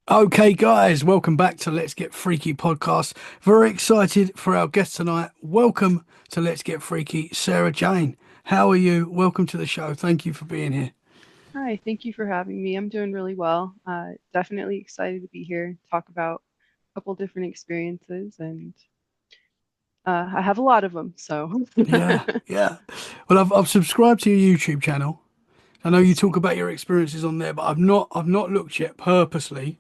Okay, guys, welcome back to Let's Get Freaky podcast. Very excited for our guest tonight. Welcome to Let's Get Freaky, Sarah Jane. How are you? Welcome to the show. Thank you for being here. Hi, thank you for having me. I'm doing really well. Definitely excited to be here, talk about a couple different experiences, and I have a lot of them. So, Yeah, yeah. Well, I've subscribed to your YouTube channel. I know you talk sweet. about your experiences on there, but I've not looked yet purposely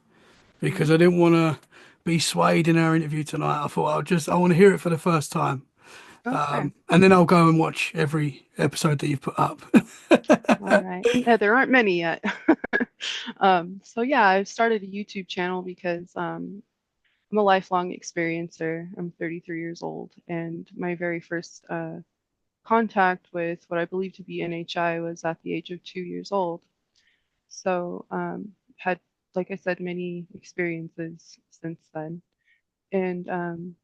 because Mhm. I didn't want to be swayed in our interview tonight. I thought I want to hear it for the first time. Okay, And then I'll go and watch every episode that you've put up. all right. Yeah, there aren't many yet. So yeah, I started a YouTube channel because I'm a lifelong experiencer. I'm 33 years old, and my very first contact with what I believe to be NHI was at the age of 2 years old. So, had, like I said, many experiences since then. And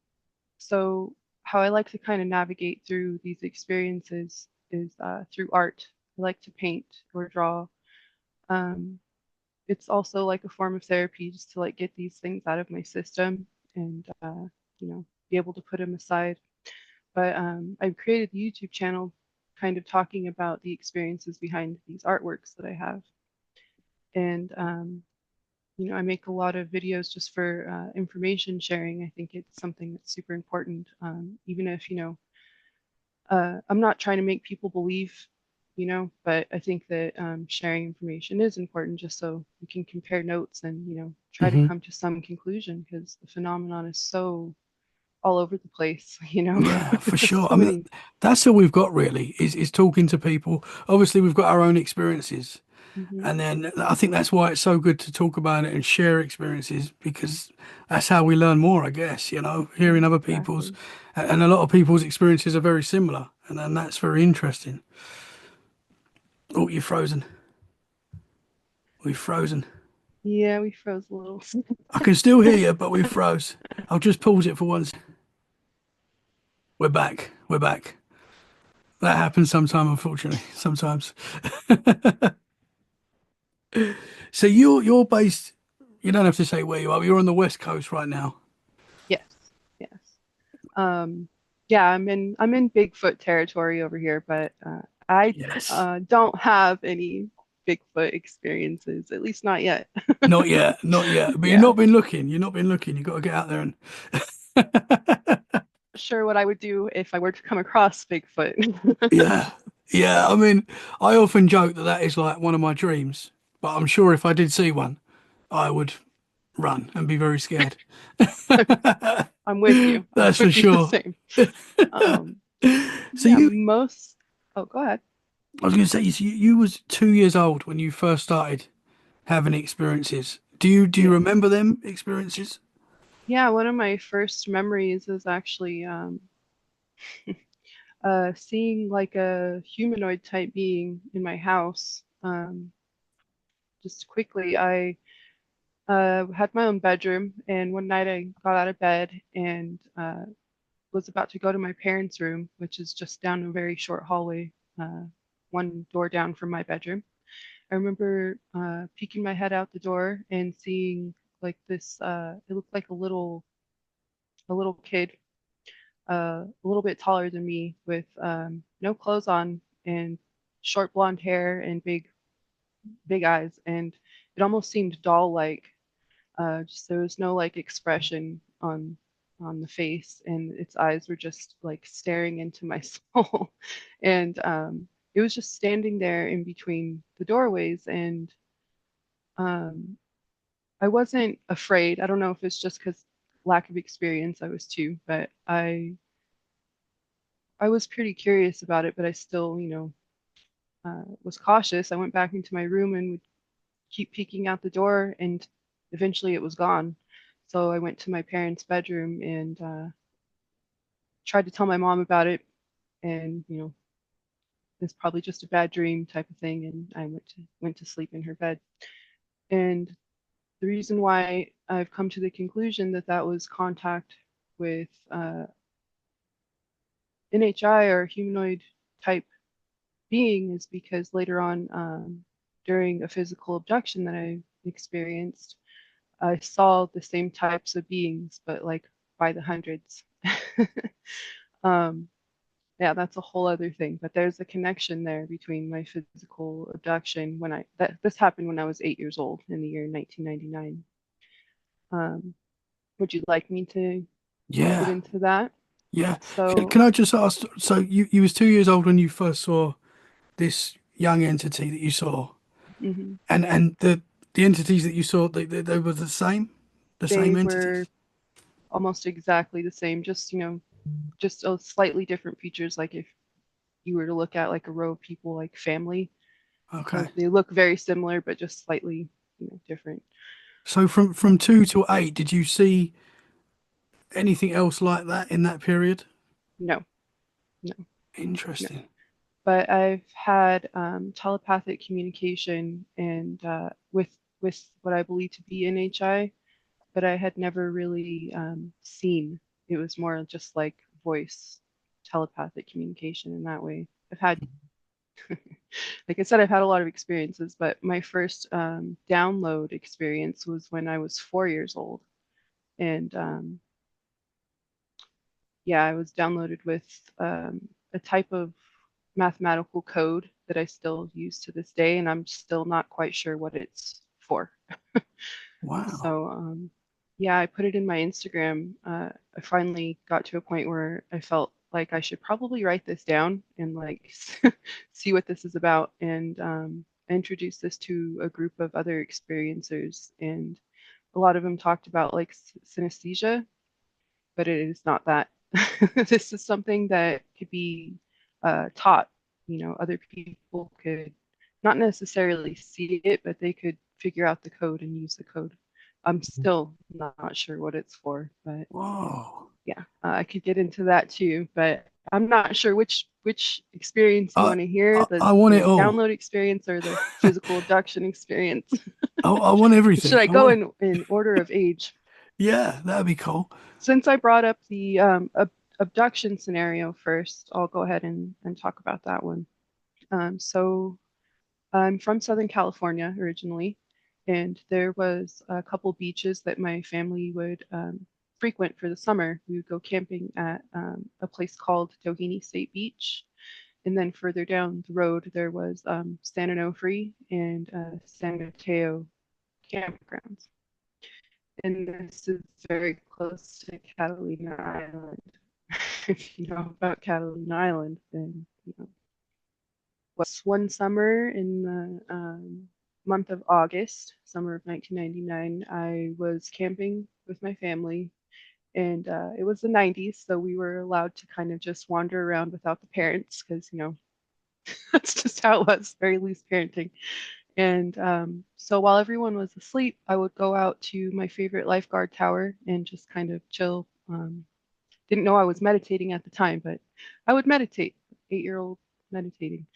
so, how I like to kind of navigate through these experiences is through art. I like to paint or draw. Um, it's also like a form of therapy just to like get these things out of my system and be able to put them aside. But I've created the YouTube channel kind of talking about the experiences behind these artworks that I have. And I make a lot of videos just for information sharing. I think it's something that's super important. Even if, I'm not trying to make people believe, but I think that sharing information is important just so we can compare notes and, try to hmm come to some conclusion because the phenomenon is so all over the place, Yeah, for There's sure. so I mean, many. that's all we've got really is talking to people. Obviously, we've got our own experiences, Hmm. and then I think that's why it's so good to talk about it and share experiences because that's how we learn more, I guess, hearing other people's, Exactly. and a lot of people's experiences are very similar, and then that's very interesting. Oh, you're frozen. We've frozen. Yeah, we froze a little. I can still hear you, but we froze. I'll just pause it for once. We're back. We're back. That happens sometime, unfortunately. Sometimes. So you're based. You don't have to say where you are. But you're on the West Coast right now. Yes, yes. Um, yeah, I'm in Bigfoot territory over here, but I Yes. don't have any Bigfoot experiences, at least not yet. Not yet. Not yet. But you've Yeah, not been looking. You've not been looking. You've got to get out there and. sure what I would do if I were to come across Bigfoot. Yeah. Yeah. I mean, I often joke that that is like one of my dreams. But I'm sure if I did see one, I would run and be very scared. I'm with you. I That's for would be the sure. same. Um, So yeah, most. Oh, go ahead. I was going to say, you was 2 years old when you first started having experiences. Do you Yeah. remember them experiences? Yeah, one of my first memories is actually seeing like a humanoid type being in my house. Just quickly, I had my own bedroom, and one night I got out of bed and was about to go to my parents' room, which is just down a very short hallway, uh, one door down from my bedroom. I remember peeking my head out the door and seeing like this. It looked like a little kid, a little bit taller than me, with no clothes on and short blonde hair and big eyes, and it almost seemed doll-like. Just there was no like expression on the face, and its eyes were just like staring into my soul, and it was just standing there in between the doorways, and um, I wasn't afraid. I don't know if it's just because lack of experience, I was too, but I was pretty curious about it, but I still, was cautious. I went back into my room and would keep peeking out the door, and eventually it was gone. So I went to my parents' bedroom and tried to tell my mom about it, and it's probably just a bad dream type of thing. And I went to sleep in her bed. And the reason why I've come to the conclusion that that was contact with NHI or humanoid type being is because later on, during a physical abduction that I experienced, I saw the same types of beings, but like by the hundreds. um, yeah, that's a whole other thing. But there's a connection there between my physical abduction this happened when I was 8 years old in the year 1999. Um, would you like me to get Yeah, into that? yeah. So, Can I just ask? So you was 2 years old when you first saw this young entity that you saw, mhm, and the entities that you saw, they were the they same were entities. almost exactly the same, just just slightly different features. Like if you were to look at like a row of people, like family, Okay. they look very similar, but just slightly, different. So from 2 to 8, did you see anything else like that in that period? No, no, no. Interesting. But I've had telepathic communication and with what I believe to be NHI, but I had never really seen. It was more just like voice telepathic communication in that way. I've had, like I said, I've had a lot of experiences, but my first download experience was when I was 4 years old. And yeah, I was downloaded with a type of mathematical code that I still use to this day, and I'm still not quite sure what it's for. Wow. So, yeah, I put it in my Instagram. I finally got to a point where I felt like I should probably write this down and like see what this is about. And I introduced this to a group of other experiencers, and a lot of them talked about like synesthesia, but it is not that. This is something that could be taught. Other people could not necessarily see it, but they could figure out the code and use the code. I'm still not sure what it's for, but Whoa. yeah, I could get into that too. But I'm not sure which experience you I, want to hear, the I want it the all. download experience or the physical abduction experience. I want Should everything. I I go want. in order of age? Yeah, that'd be cool. Since I brought up the abduction scenario first, I'll go ahead and talk about that one. So I'm from Southern California originally, and there was a couple beaches that my family would frequent for the summer. We would go camping at a place called Doheny State Beach. And then further down the road, there was San Onofre and San Mateo campgrounds. And this is very close to Catalina Island. If you know about Catalina Island, then you know. Was one summer in the month of August, summer of 1999, I was camping with my family, and it was the 90s, so we were allowed to kind of just wander around without the parents because, that's just how it was, very loose parenting. And so while everyone was asleep, I would go out to my favorite lifeguard tower and just kind of chill. Didn't know I was meditating at the time, but I would meditate, 8-year-old meditating.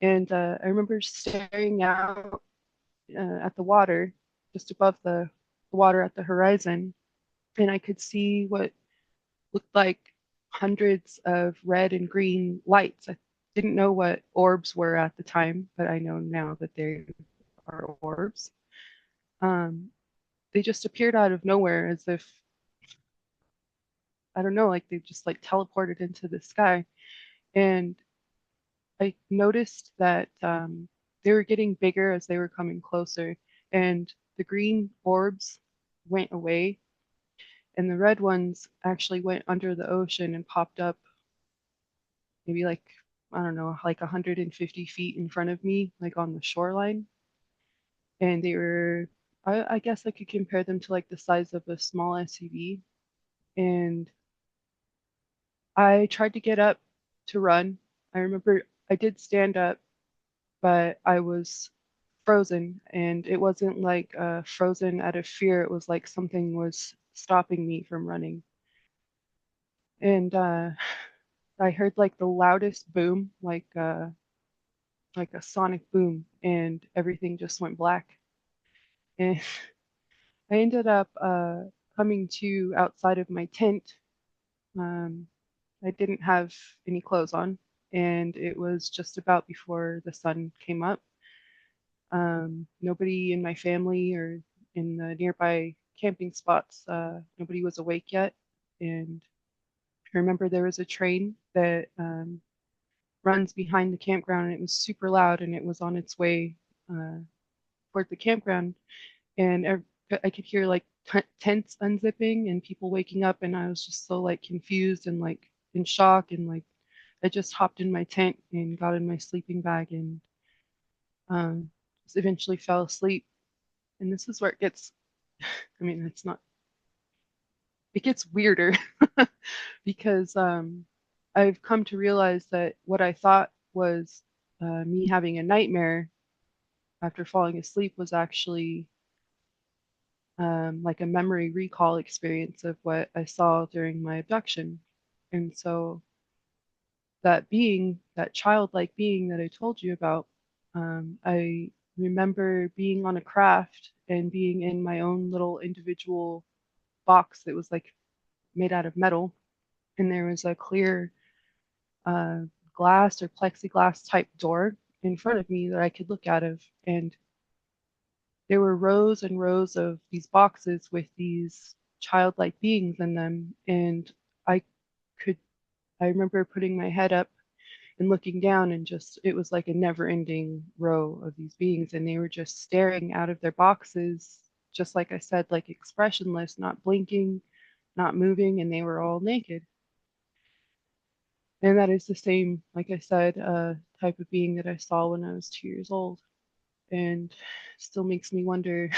And I remember staring out at the water, just above the water at the horizon, and I could see what looked like hundreds of red and green lights. I didn't know what orbs were at the time, but I know now that they are orbs. Um, they just appeared out of nowhere as if, I don't know, like they just like teleported into the sky. And I noticed that they were getting bigger as they were coming closer, and the green orbs went away, and the red ones actually went under the ocean and popped up maybe like, I don't know, like 150 feet in front of me, like on the shoreline. And they were, I guess I could compare them to like the size of a small SUV. And I tried to get up to run. I remember I did stand up, but I was frozen, and it wasn't like frozen out of fear. It was like something was stopping me from running. And I heard like the loudest boom, like a sonic boom, and everything just went black. And I ended up coming to outside of my tent. Um, I didn't have any clothes on, and it was just about before the sun came up. Nobody in my family or in the nearby camping spots. Nobody was awake yet, and I remember there was a train that runs behind the campground, and it was super loud, and it was on its way uh, toward the campground, and I could hear like tents unzipping and people waking up, and I was just so like confused and like in shock, and like I just hopped in my tent and got in my sleeping bag and um, eventually fell asleep. And this is where it gets, I mean, it's not, it gets weirder because I've come to realize that what I thought was me having a nightmare after falling asleep was actually like a memory recall experience of what I saw during my abduction. And so that being, that childlike being that I told you about, I remember being on a craft and being in my own little individual box that was like made out of metal. And there was a clear uh, glass or plexiglass type door in front of me that I could look out of. And there were rows and rows of these boxes with these childlike beings in them. And I could, I remember putting my head up and looking down, and just, it was like a never ending row of these beings. And they were just staring out of their boxes, just like I said, like expressionless, not blinking, not moving, and they were all naked. And that is the same, like I said, type of being that I saw when I was 2 years old. And still makes me wonder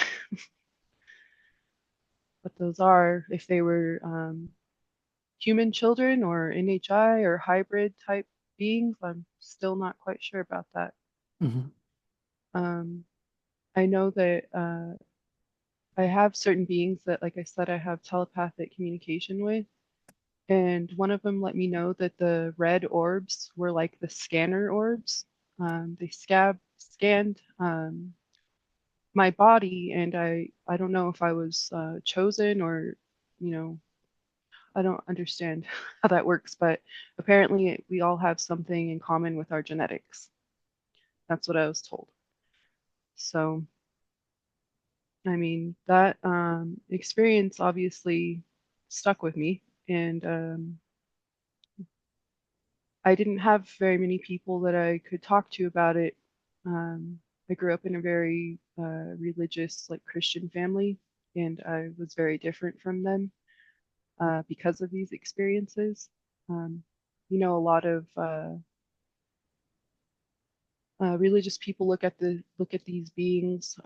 what those are, if they were human children or NHI or hybrid type beings. I'm still not quite sure about that. Hmm. Um, I know that I have certain beings that, like I said, I have telepathic communication with. And one of them let me know that the red orbs were like the scanner orbs. They scanned my body, and I don't know if I was chosen or, you know, I don't understand how that works, but apparently we all have something in common with our genetics. That's what I was told. So, I mean, that experience obviously stuck with me, and I didn't have very many people that I could talk to about it. I grew up in a very religious, like Christian family, and I was very different from them because of these experiences. Um, a lot of religious people look at these beings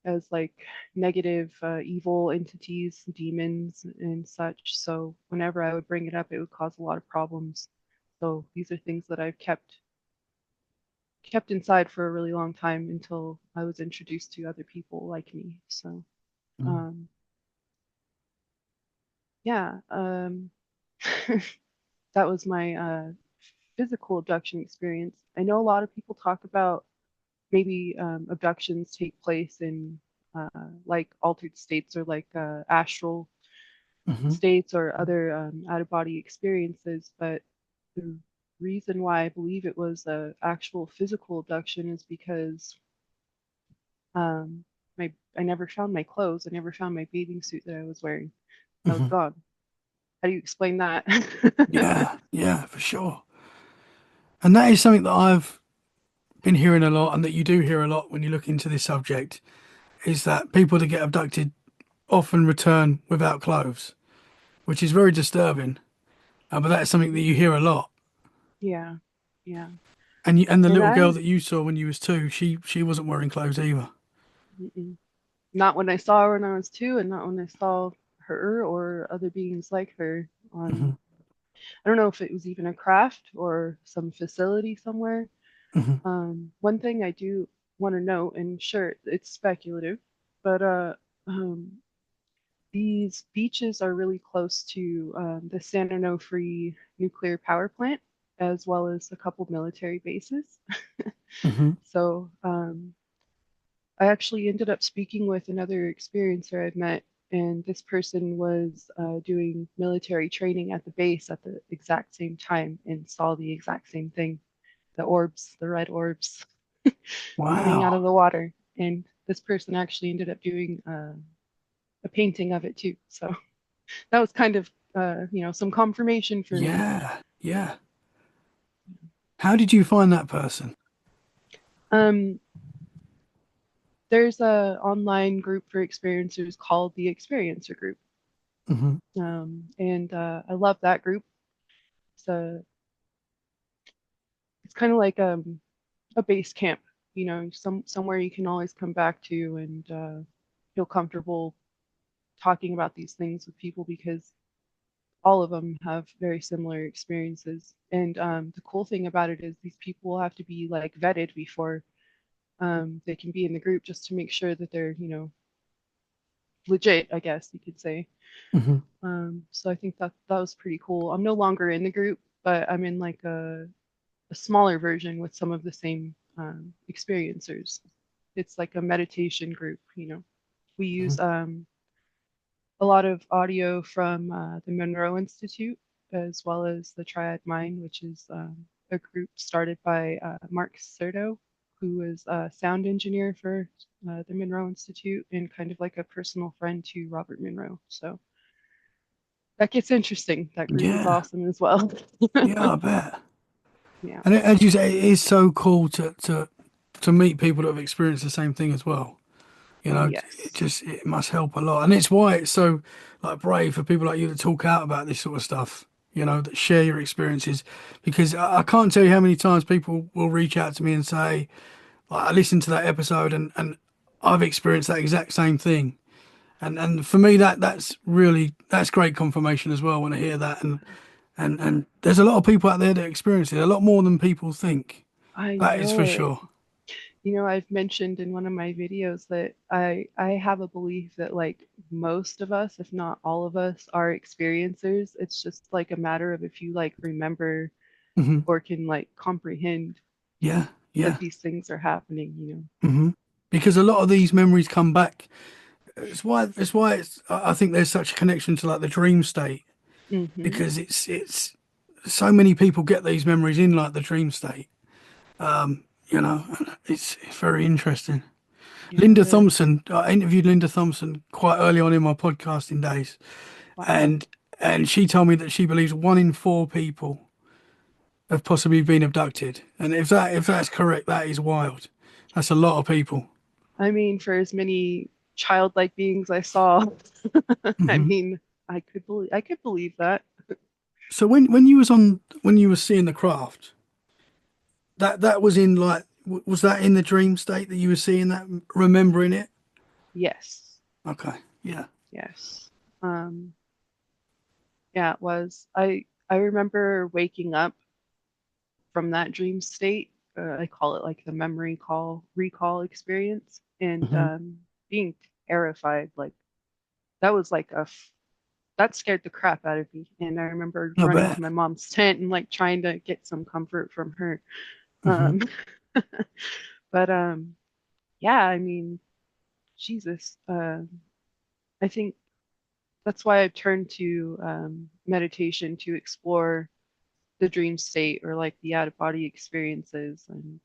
as like negative, evil entities, demons, and such. So whenever I would bring it up, it would cause a lot of problems. So these are things that I've kept inside for a really long time until I was introduced to other people like me. So um, yeah, that was my physical abduction experience. I know a lot of people talk about maybe abductions take place in like altered states or like astral Hmm. states or other out of body experiences, but the reason why I believe it was a actual physical abduction is because um, I never found my clothes. I never found my bathing suit that I was wearing. That was Hmm. gone. How do you explain that? Yeah, yeah, for sure. And that is something that I've been hearing a lot, and that you do hear a lot when you look into this subject, is that people that get abducted often return without clothes, which is very disturbing. But that's something that you hear a lot. Yeah, yeah. And the And little girl I, that you saw when you was two, she wasn't wearing clothes either. mm-mm. Not when I saw her when I was 2, and not when I saw her or other beings like her on, Hmm. I don't know if it was even a craft or some facility somewhere. Hmm. One thing I do want to note, and sure, it's speculative, but um, these beaches are really close to the San Onofre nuclear power plant, as well as a couple military bases. Hmm. So I actually ended up speaking with another experiencer I've met, and this person was doing military training at the base at the exact same time and saw the exact same thing, the orbs, the red orbs coming out of Wow. the water. And this person actually ended up doing a painting of it too. So that was kind of some confirmation for me. Yeah, yeah. How did you find that person? Um, there's a online group for experiencers called the Experiencer Group, Hmm. and I love that group. So it's kind of like a base camp, somewhere you can always come back to and feel comfortable talking about these things with people because all of them have very similar experiences. And the cool thing about it is these people will have to be like vetted before they can be in the group just to make sure that they're, legit, I guess you could say. Hmm. So I think that was pretty cool. I'm no longer in the group, but I'm in like a smaller version with some of the same experiencers. It's like a meditation group. We use a lot of audio from the Monroe Institute, as well as the Triad Mind, which is a group started by Mark Serto, who is a sound engineer for the Monroe Institute and kind of like a personal friend to Robert Monroe. So that gets interesting. That group is Yeah, awesome as well. yeah, I bet. Yeah. And as you say, it is so cool to meet people that have experienced the same thing as well. It Yes. just it must help a lot, and it's why it's so like brave for people like you to talk out about this sort of stuff. That share your experiences, because I can't tell you how many times people will reach out to me and say, like, I listened to that episode and I've experienced that exact same thing. And for me that's great confirmation as well when I hear that. And there's a lot of people out there that experience it a lot more than people think. I That is know for it. sure. I've mentioned in one of my videos that I have a belief that like most of us, if not all of us, are experiencers. It's just like a matter of if you like remember Hmm. or can like comprehend Yeah, that yeah. these things are happening. Hmm. Because a lot of these memories come back. I think there's such a connection to like the dream state, Mm-hmm. because it's so many people get these memories in like the dream state. It's very interesting. Yeah, Linda it is. Thompson, I interviewed Linda Thompson quite early on in my podcasting days, Wow. and and she told me that she believes 1 in 4 people have possibly been abducted. And if that's correct, that is wild. That's a lot of people. I mean, for as many childlike beings I saw, I Hmm. mean, I could believe that. So when you were seeing the craft, that was in like was that in the dream state that you were seeing that, remembering it? Yes. Okay, yeah. Yes. Um, yeah, it was. I remember waking up from that dream state. I call it like the memory call recall experience, and Hmm. being terrified. Like that was like that scared the crap out of me. And I remember I running bet. to my mom's tent and like trying to get some comfort from her. Hmm. Um, but yeah, I mean, Jesus. I think that's why I've turned to meditation to explore the dream state or like the out of body experiences and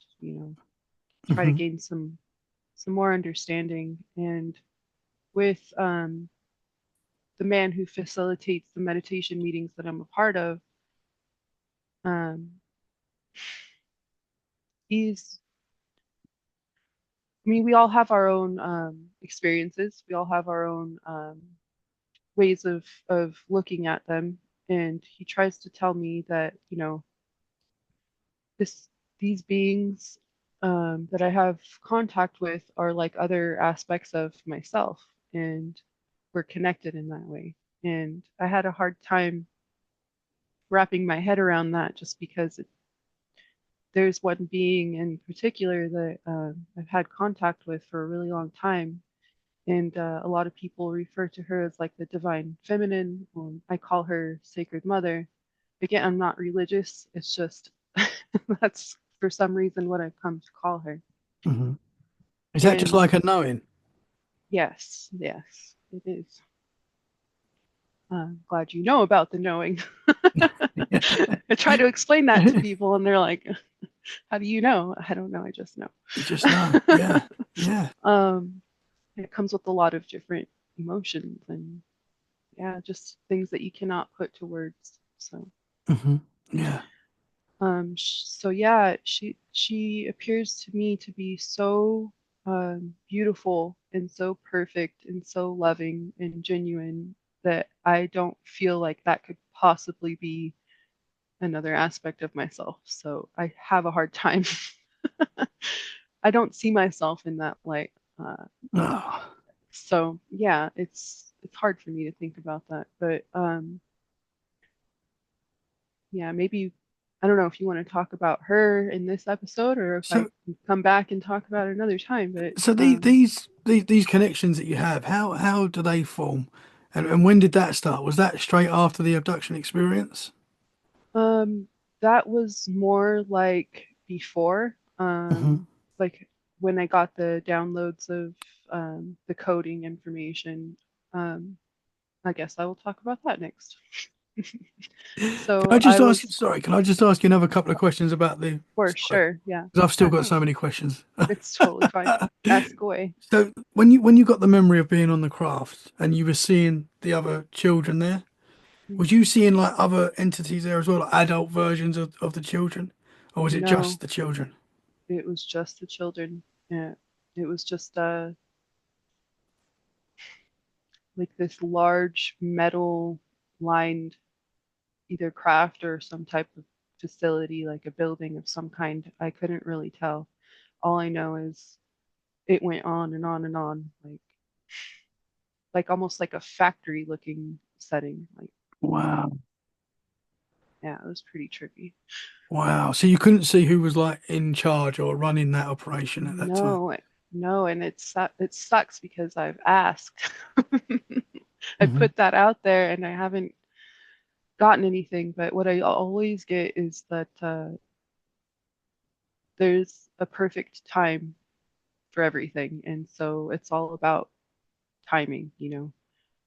try to Hmm. gain some more understanding. And with the man who facilitates the meditation meetings that I'm a part of, um, he's I mean, we all have our own experiences. We all have our own ways of looking at them. And he tries to tell me that, this these beings that I have contact with are like other aspects of myself, and we're connected in that way. And I had a hard time wrapping my head around that just because there's one being in particular that I've had contact with for a really long time. And a lot of people refer to her as like the divine feminine. I call her Sacred Mother. Again, I'm not religious. It's just that's for some reason what I've come to call her. Hmm. Is that just And like a knowing? yes, yes, it is. I'm glad you know about the knowing. I try to explain that to people, and they're like, "How do you know?" I don't know. I just know. You just know. Yeah. Yeah. um, it comes with a lot of different, emotions and yeah, just things that you cannot put to words. So Hmm. Yeah. so yeah, she appears to me to be so beautiful and so perfect and so loving and genuine that I don't feel like that could possibly be another aspect of myself. So I have a hard time. I don't see myself in that light. Oh. So yeah, it's hard for me to think about that. But yeah, maybe I don't know if you want to talk about her in this episode or if I So, can come back and talk about it another time. But so these connections that you have, how do they form, and when did that start? Was that straight after the abduction experience? um, that was more like before, Hmm. like when I got the downloads of the coding information. Um, I guess I will talk about that next. Can I So just I ask? was Sorry, can I just ask you another couple of questions about the for story? sure, yeah, Because I've still yeah, got no, so many questions. it's totally fine. Ask away. So when you got the memory of being on the craft and you were seeing the other children there, was Mhm. you seeing like other entities there as well, like adult versions of the children, or was it No, just the children? it was just the children. Yeah, it was just like this large metal lined either craft or some type of facility, like a building of some kind. I couldn't really tell. All I know is it went on and on and on, like almost like a factory looking setting. Like Wow. yeah, it was pretty trippy. Wow. So you couldn't see who was like in charge or running that operation at that time. No, no, and it sucks because I've asked. I Hmm. put that out there and I haven't gotten anything, but what I always get is that there's a perfect time for everything. And so it's all about timing, you know.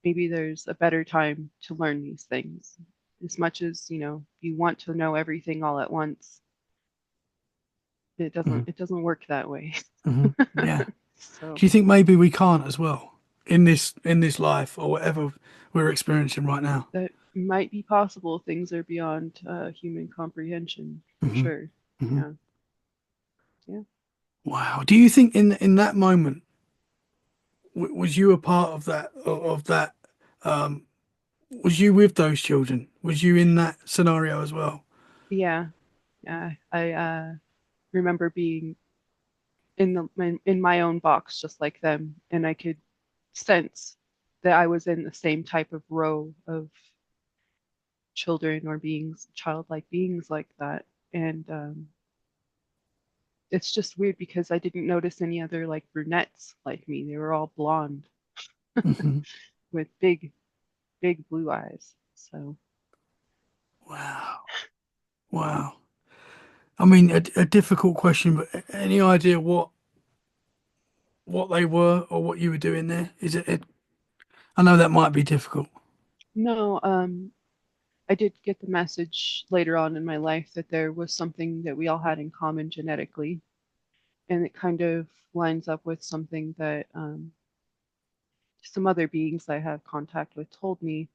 Maybe there's a better time to learn these things. As much as, you know, you want to know everything all at once, Hmm. it doesn't work that way. Hmm. Yeah. So Do you think maybe we can't as well in this life or whatever we're experiencing right now? that might be possible. Things are beyond human comprehension for Hmm. sure. Hmm. Yeah. Yeah. Wow. Do you think in that moment was you a part of that? Um, was you with those children? Was you in that scenario as well? Yeah. Yeah. I remember being in in my own box just like them, and I could sense that I was in the same type of row of children or beings, childlike beings like that. And it's just weird because I didn't notice any other like brunettes like me. They were all blonde Hmm. with big, big blue eyes. So Wow. Wow. I mean, a difficult question, but any idea what they were or what you were doing there? I know that might be difficult. no, I did get the message later on in my life that there was something that we all had in common genetically, and it kind of lines up with something that some other beings I have contact with told me,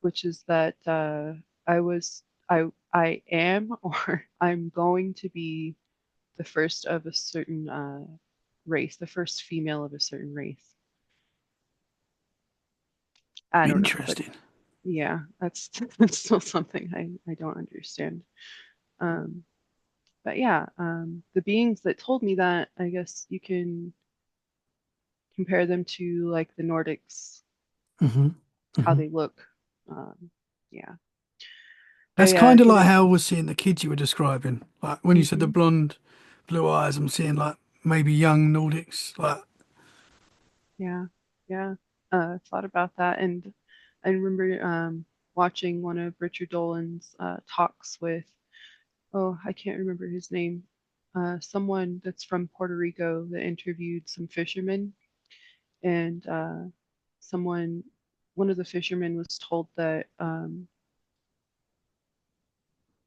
which is that I was I am or I'm going to be the first of a certain race, the first female of a certain race. I don't know, but Interesting. yeah, that's that's still something I don't understand. Um, but yeah, the beings that told me that, I guess you can compare them to like the Nordics, Hmm. how Hmm. they look. Um, yeah, That's I kind of like didn't. how I was seeing the kids you were describing. Like when you said the Mhm. blonde, blue eyes, I'm seeing like maybe young Nordics. Like, Yeah, yeah. Thought about that, and I remember watching one of Richard Dolan's talks with, oh, I can't remember his name, someone that's from Puerto Rico that interviewed some fishermen, and someone, one of the fishermen was told that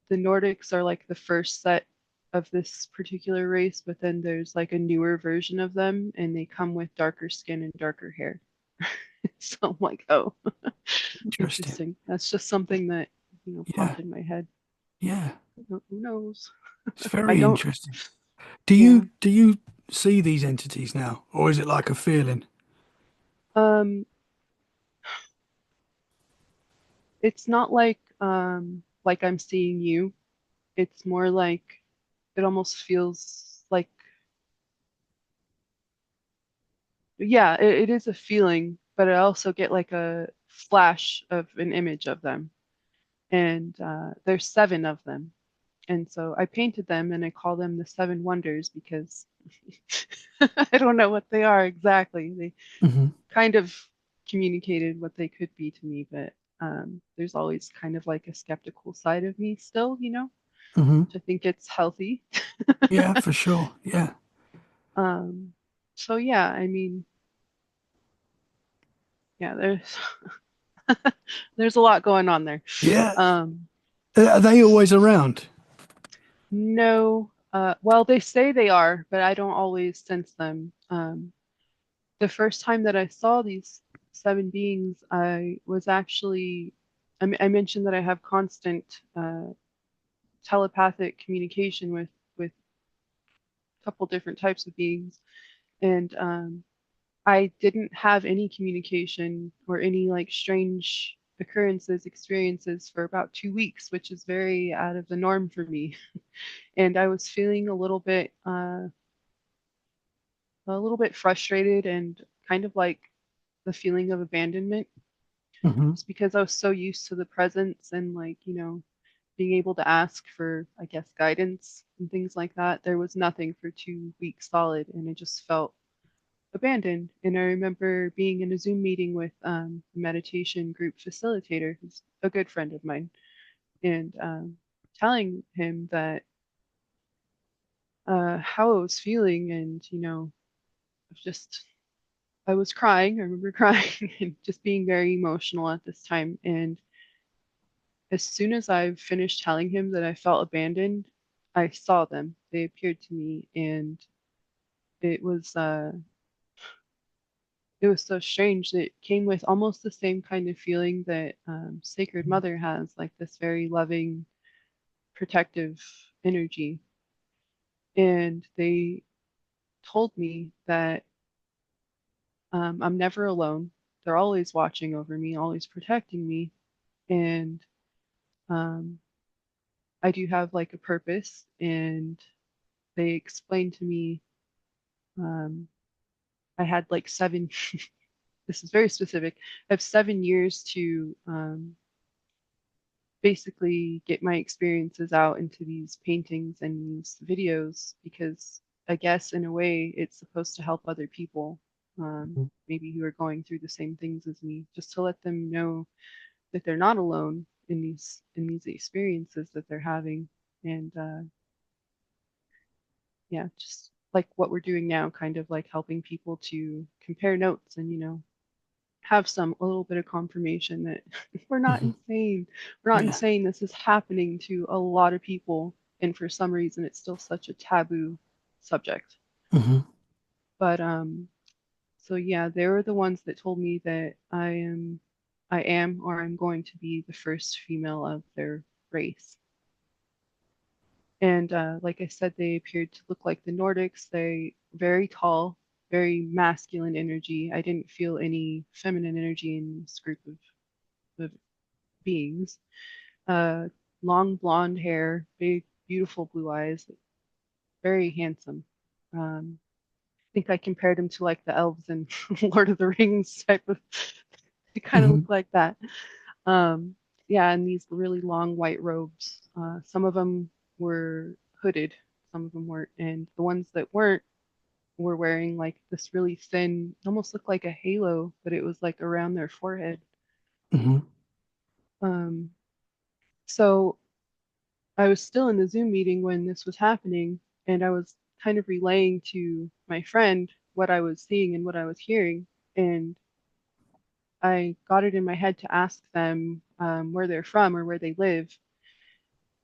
the Nordics are like the first set of this particular race, but then there's like a newer version of them, and they come with darker skin and darker hair. So I'm like, oh, Interesting. interesting. That's just something that, Yeah. popped in my head. Yeah. Who knows? It's I very don't, interesting. Do yeah. you see these entities now, or is it like a feeling? Um, it's not like I'm seeing you. It's more like it almost feels like, yeah, it is a feeling, but I also get like a flash of an image of them. And there's seven of them. And so I painted them and I call them the seven wonders because I don't know what they are exactly. They Hmm. kind of communicated what they could be to me, but there's always kind of like a skeptical side of me still, Hmm. which I think it's healthy. Yeah, for sure. Yeah. Um, so yeah, I mean, yeah, there's a lot going on there. Yeah. Um, Are they always around? no, well, they say they are, but I don't always sense them. The first time that I saw these seven beings, I was actually, I mentioned that I have constant telepathic communication with a couple different types of beings, and I didn't have any communication or any like strange occurrences, experiences for about 2 weeks, which is very out of the norm for me. And I was feeling a little bit frustrated and kind of like the feeling of abandonment, Hmm. just because I was so used to the presence and like, being able to ask for, I guess, guidance and things like that. There was nothing for 2 weeks solid, and it just felt abandoned. And I remember being in a Zoom meeting with a meditation group facilitator, who's a good friend of mine, and telling him that how I was feeling, and just I was crying. I remember crying and just being very emotional at this time. And as soon as I finished telling him that I felt abandoned, I saw them. They appeared to me, and it was uh, it was so strange. It came with almost the same kind of feeling that Sacred Mother has, like this very loving, protective energy. And they told me that I'm never alone. They're always watching over me, always protecting me, and um, I do have like a purpose. And they explained to me um, I had like seven. This is very specific. I have 7 years to basically get my experiences out into these paintings and these videos because I guess in a way it's supposed to help other people, maybe who are going through the same things as me, just to let them know that they're not alone in these experiences that they're having. And yeah, just like what we're doing now, kind of like helping people to compare notes and have some a little bit of confirmation that we're not Hmm. insane. We're not Yeah. insane. This is happening to a lot of people, and for some reason, it's still such a taboo subject. Hmm. But so yeah, they were the ones that told me that I am, or I'm going to be the first female of their race. And like I said, they appeared to look like the Nordics. They very tall, very masculine energy. I didn't feel any feminine energy in this group of beings. Uh, Long blonde hair, big, beautiful blue eyes, very handsome. I think I compared him to like the elves in Lord of the Rings type of. They kind of Hmm. look like that. Um, yeah, and these really long white robes. Some of them were hooded, some of them weren't, and the ones that weren't were wearing like this really thin, almost looked like a halo, but it was like around their forehead. Hmm. Um, so I was still in the Zoom meeting when this was happening, and I was kind of relaying to my friend what I was seeing and what I was hearing. And I got it in my head to ask them where they're from or where they live.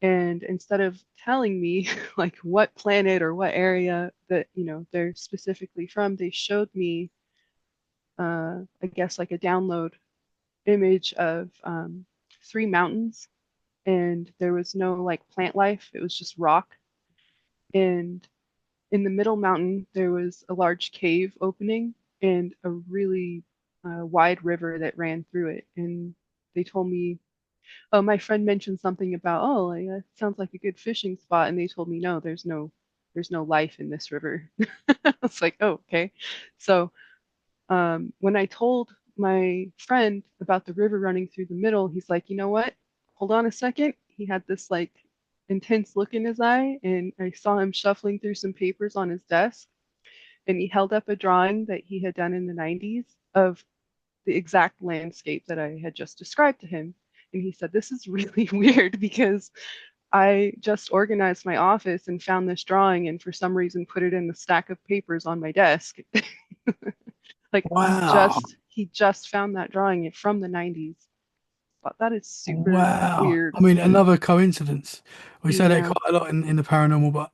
And instead of telling me like what planet or what area that they're specifically from, they showed me I guess like a download image of three mountains, and there was no like plant life. It was just rock. And in the middle mountain, there was a large cave opening and a really wide river that ran through it. And they told me, oh, my friend mentioned something about, oh, like, that sounds like a good fishing spot. And they told me, no, there's no life in this river. I was like, oh, okay. So when I told my friend about the river running through the middle, he's like, you know what? Hold on a second. He had this like intense look in his eye, and I saw him shuffling through some papers on his desk, and he held up a drawing that he had done in the 90s of the exact landscape that I had just described to him. And he said, this is really weird because I just organized my office and found this drawing and for some reason put it in the stack of papers on my desk. Like Wow. he just found that drawing from the 90s. But that is super Wow. weird. I mean, another coincidence. We say that Yeah. quite a lot in the paranormal, but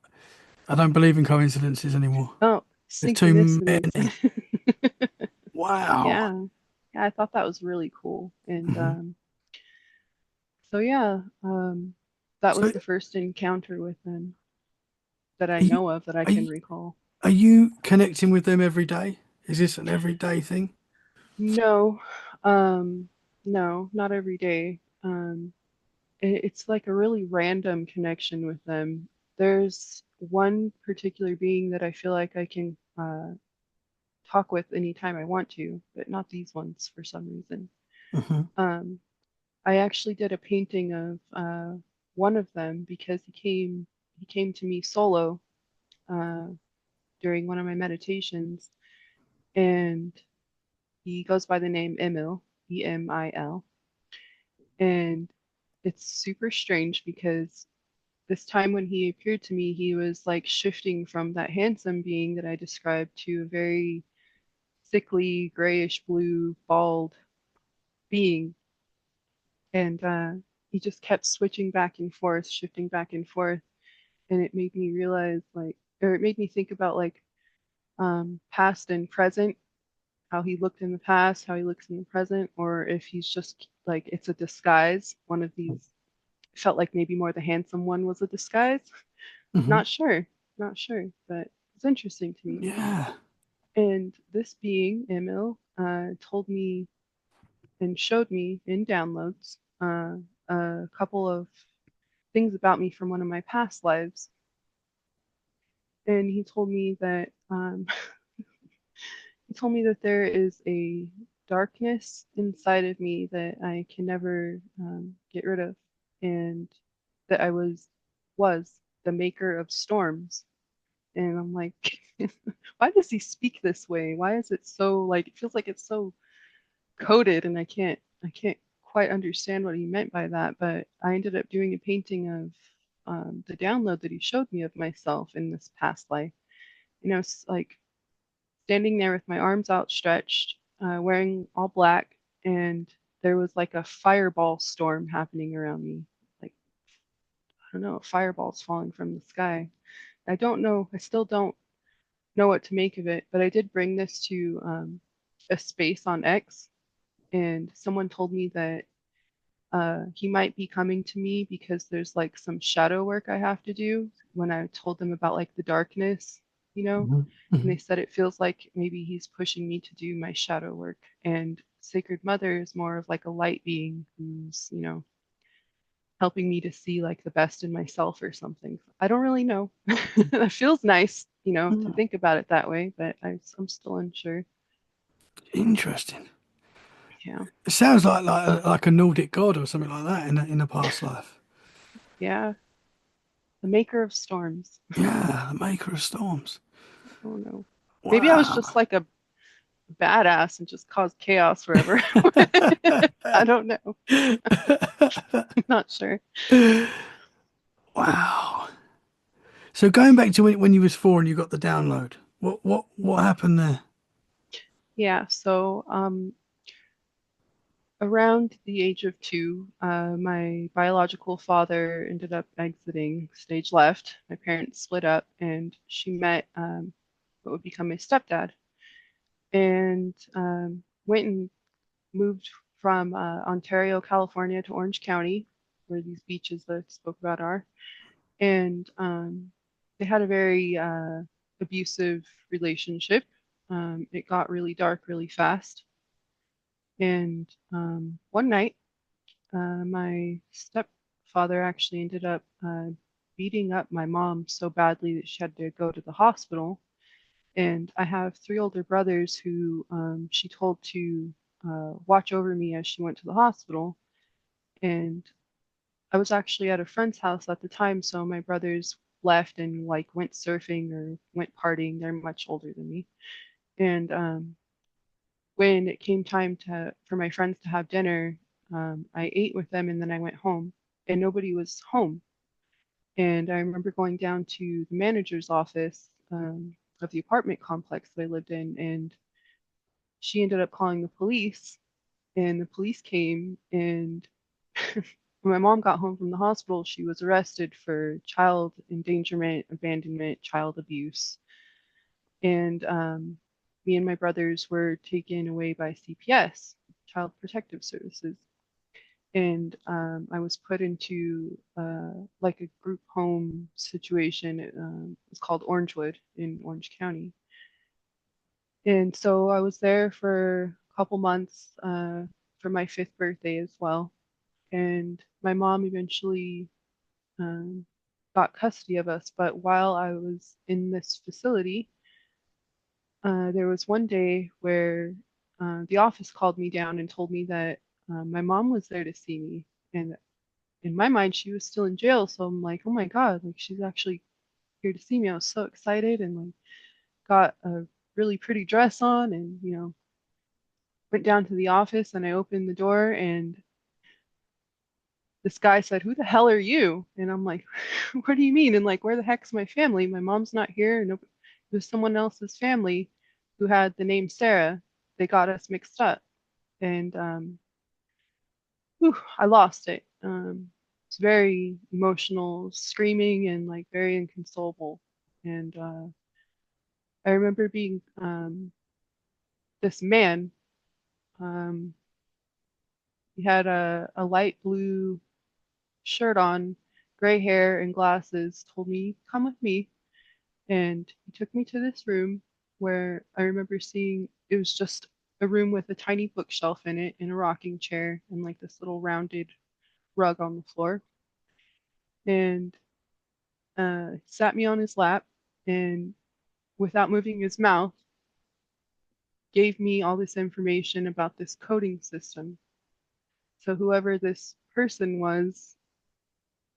I don't believe in coincidences anymore. Oh, There's too synchronicities. many. Wow. Yeah. Yeah, I thought that was really cool. And Hmm. so yeah, that So was the first encounter with them that I are you know of that I are can you, recall. are you connecting with them every day? Is this an everyday thing? No, um, no, not every day. It's like a really random connection with them. There's one particular being that I feel like I can talk with anytime I want to, but not these ones for some reason. Hmm. Um, I actually did a painting of one of them because he came to me solo uh, during one of my meditations, and he goes by the name Emil, Emil, and it's super strange because this time when he appeared to me, he was like shifting from that handsome being that I described to a very sickly, grayish blue, bald being. And he just kept switching back and forth, shifting back and forth. And it made me realize, like, or it made me think about like past and present, how he looked in the past, how he looks in the present, or if he's just like it's a disguise. One of these felt like maybe more the handsome one was a disguise. Hmm. Not sure, not sure, but it's interesting to me. Yeah. And this being, Emil, told me and showed me in downloads a couple of things about me from one of my past lives. And he told me that there is a darkness inside of me that I can never get rid of, and that I was the maker of storms. And I'm like, why does he speak this way? Why is it so like it feels like it's so coded, and I can't quite understand what he meant by that. But I ended up doing a painting of the download that he showed me of myself in this past life. You know, it's like standing there with my arms outstretched, wearing all black, and there was like a fireball storm happening around me. Like, I don't know, fireballs falling from the sky. I don't know, I still don't know what to make of it, but I did bring this to a space on X, and someone told me that he might be coming to me because there's like some shadow work I have to do when I told them about like the darkness, you know, Hmm. and Hmm. they said it feels like maybe he's pushing me to do my shadow work. And Sacred Mother is more of like a light being who's, you know, helping me to see like the best in myself or something. I don't really know. It feels nice, you know, to Hmm. think about it that way, but I'm still unsure. Interesting. Yeah. It sounds like a Nordic god or something like that in a past life. Yeah. The maker of storms. Yeah, the maker of storms. Oh no. Maybe I was Wow. just like a badass and just caused chaos wherever. I don't know. I'm not sure. Wow. So going back to when you was four and you got the download, what happened there? Yeah, so around the age of 2, my biological father ended up exiting stage left. My parents split up, and she met what would become my stepdad. And went and moved from Ontario, California to Orange County, where these beaches that I spoke about are. And they had a very abusive relationship. It got really dark really fast. And one night, my stepfather actually ended up beating up my mom so badly that she had to go to the hospital. And I have three older brothers who she told to watch over me as she went to the hospital. And I was actually at a friend's house at the time, so my brothers left and like went surfing or went partying. They're much older than me. And when it came time to for my friends to have dinner, I ate with them and then I went home and nobody was home. And I remember going down to the manager's office of the apartment complex that I lived in, and she ended up calling the police. And the police came, and when my mom got home from the hospital, she was arrested for child endangerment, abandonment, child abuse. And me and my brothers were taken away by CPS, Child Protective Services. And I was put into like a group home situation. It's called Orangewood in Orange County. And so I was there for a couple months for my fifth birthday as well. And my mom eventually um, got custody of us. But while I was in this facility, there was one day where the office called me down and told me that my mom was there to see me. And in my mind, she was still in jail. So I'm like, oh my God, like she's actually here to see me. I was so excited and like got a really pretty dress on and, went down to the office and I opened the door and this guy said, "Who the hell are you?" And I'm like, "What do you mean?" And like, where the heck's my family? My mom's not here. And it was someone else's family who had the name Sarah. They got us mixed up. And whew, I lost it. It's very emotional, screaming and like very inconsolable. And I remember being this man. Um, he had a light blue shirt on, gray hair and glasses, told me, "Come with me." And he took me to this room where I remember seeing it was just a room with a tiny bookshelf in it and a rocking chair and like this little rounded rug on the floor. And sat me on his lap and without moving his mouth, gave me all this information about this coding system. So whoever this person was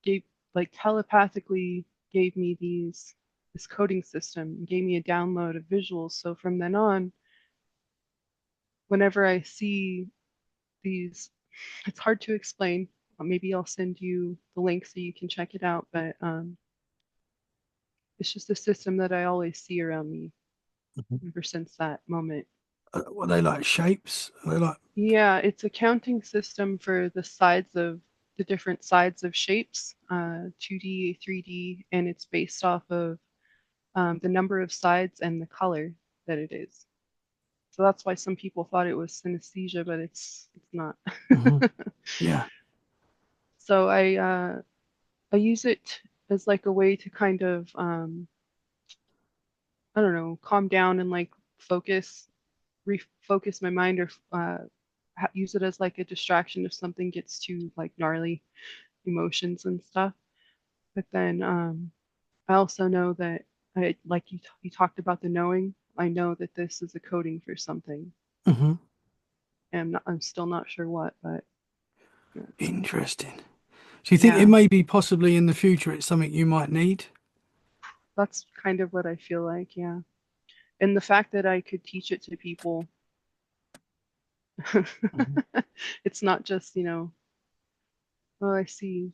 gave like telepathically gave me this coding system and gave me a download of visuals. So from then on, whenever I see these, it's hard to explain. Maybe I'll send you the link so you can check it out. But it's just a system that I always see around me Mhm. ever since that moment. Were they like shapes? Are they like, Yeah, it's a counting system for the different sides of shapes, 2D, 3D, and it's based off of the number of sides and the color that it is. So that's why some people thought it was synesthesia, but it's not. mhm. Yeah. So I use it as like a way to kind of I don't know, calm down and like focus, refocus my mind, or use it as like a distraction if something gets too like gnarly emotions and stuff. But then I also know that like you talked about the knowing. I know that this is a coding for something, Hmm. and I'm still not sure what, but Interesting. Do you think it yeah, may be possibly in the future it's something you might need? that's kind of what I feel like. Yeah, and the fact that I could teach it to people, Mhm. it's not just oh, I see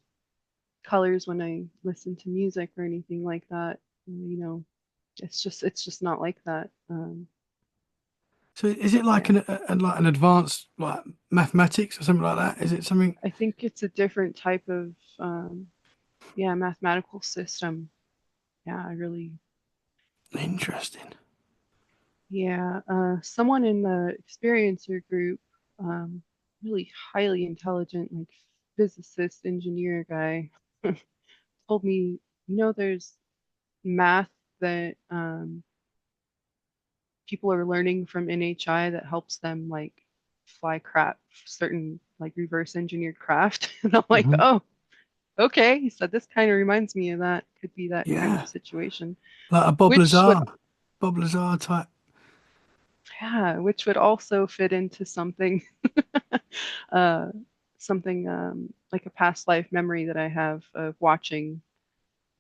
colors when I listen to music or anything like that. It's just not like that. So is it like Yeah, like an advanced like mathematics or something like that? Is it something I think it's a different type of yeah, mathematical system. Yeah, I really, interesting? Yeah, someone in the experiencer group, um, really highly intelligent, like physicist, engineer guy, told me, there's math that people are learning from NHI that helps them like fly craft, certain like reverse engineered craft. And I'm like, Hmm. oh, okay. He said, this kind of reminds me of that. Could be that kind of Yeah, situation, like a which would, Bob Lazar type. yeah, which would also fit into something, uh, something like a past life memory that I have of watching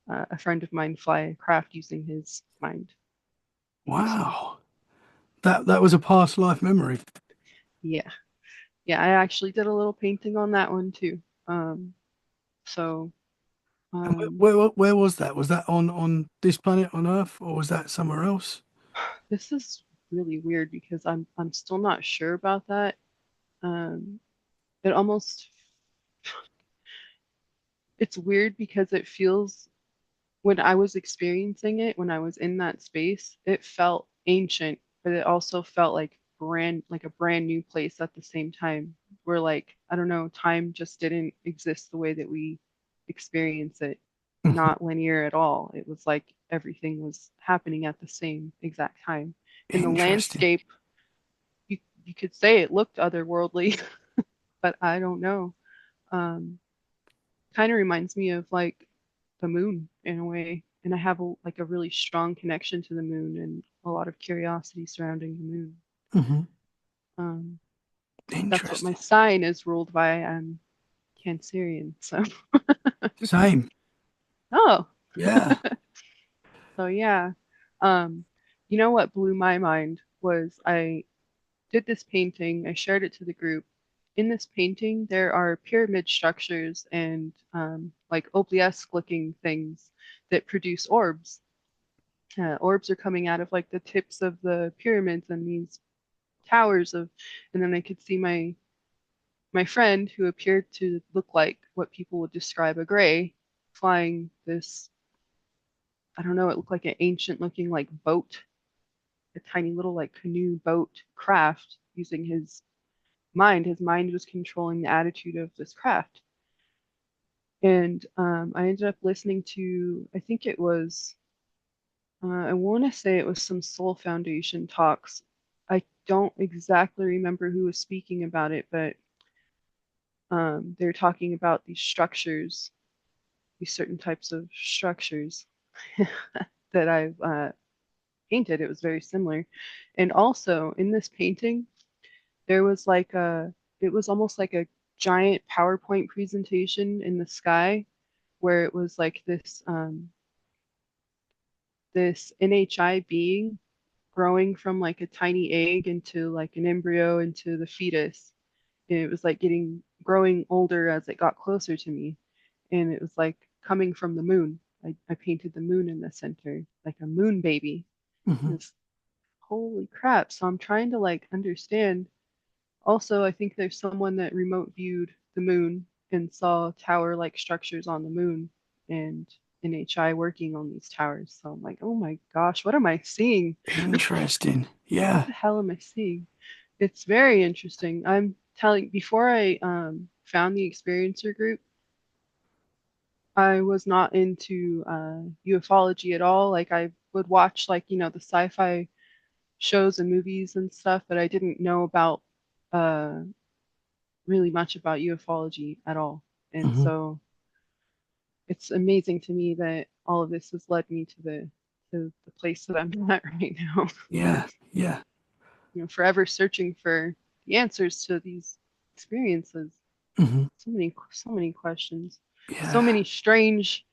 a friend of mine fly a craft using his mind. So, Wow, that was a past life memory. yeah. Yeah, I actually did a little painting on that one too. Um, so And um, where was that? Was that on this planet on Earth, or was that somewhere else? this is really weird because I'm still not sure about that. Um, it almost it's weird because it feels when I was experiencing it, when I was in that space, it felt ancient, but it also felt like a brand new place at the same time. Where like, I don't know, time just didn't exist the way that we experience it, Mhm. not linear at all. It was like everything was happening at the same exact time. In the Interesting. landscape, you could say it looked otherworldly, but I don't know. Um, Kind of reminds me of like the moon in a way. And I have like a really strong connection to the moon and a lot of curiosity surrounding the moon. Hmm. Um, that's what my Interesting. sign is ruled by. I'm Cancerian. So, Same. oh, Yeah. so yeah. Um, what blew my mind was I did this painting, I shared it to the group. In this painting, there are pyramid structures and like obelisk looking things that produce orbs. Orbs are coming out of like the tips of the pyramids and these towers of, and then I could see my friend who appeared to look like what people would describe a gray flying this, I don't know, it looked like an ancient looking like boat, a tiny little like canoe boat craft using his mind. His mind was controlling the attitude of this craft. And I ended up listening to, I think it was I want to say it was some Soul Foundation talks. I don't exactly remember who was speaking about it, but they were talking about these structures, these certain types of structures that I've painted. It was very similar. And also in this painting, there was it was almost like a giant PowerPoint presentation in the sky where it was like this NHI being growing from like a tiny egg into like an embryo into the fetus. And it was like growing older as it got closer to me. And it was like coming from the moon. I painted the moon in the center, like a moon baby. Hmm. And it's holy crap. So I'm trying to like understand. Also, I think there's someone that remote viewed the moon and saw tower like structures on the moon and NHI working on these towers. So I'm like, oh my gosh, what am I seeing? Interesting. What Yeah. the hell am I seeing? It's very interesting. I'm telling, before I found the experiencer group, I was not into ufology at all. Like I would watch like, the sci-fi shows and movies and stuff, but I didn't know about uh, really much about ufology at all. And Hmm. so it's amazing to me that all of this has led me to the place that I'm at right now. Yeah. Yeah. Forever searching for the answers to these experiences. Hmm. So many questions, so Yeah. many strange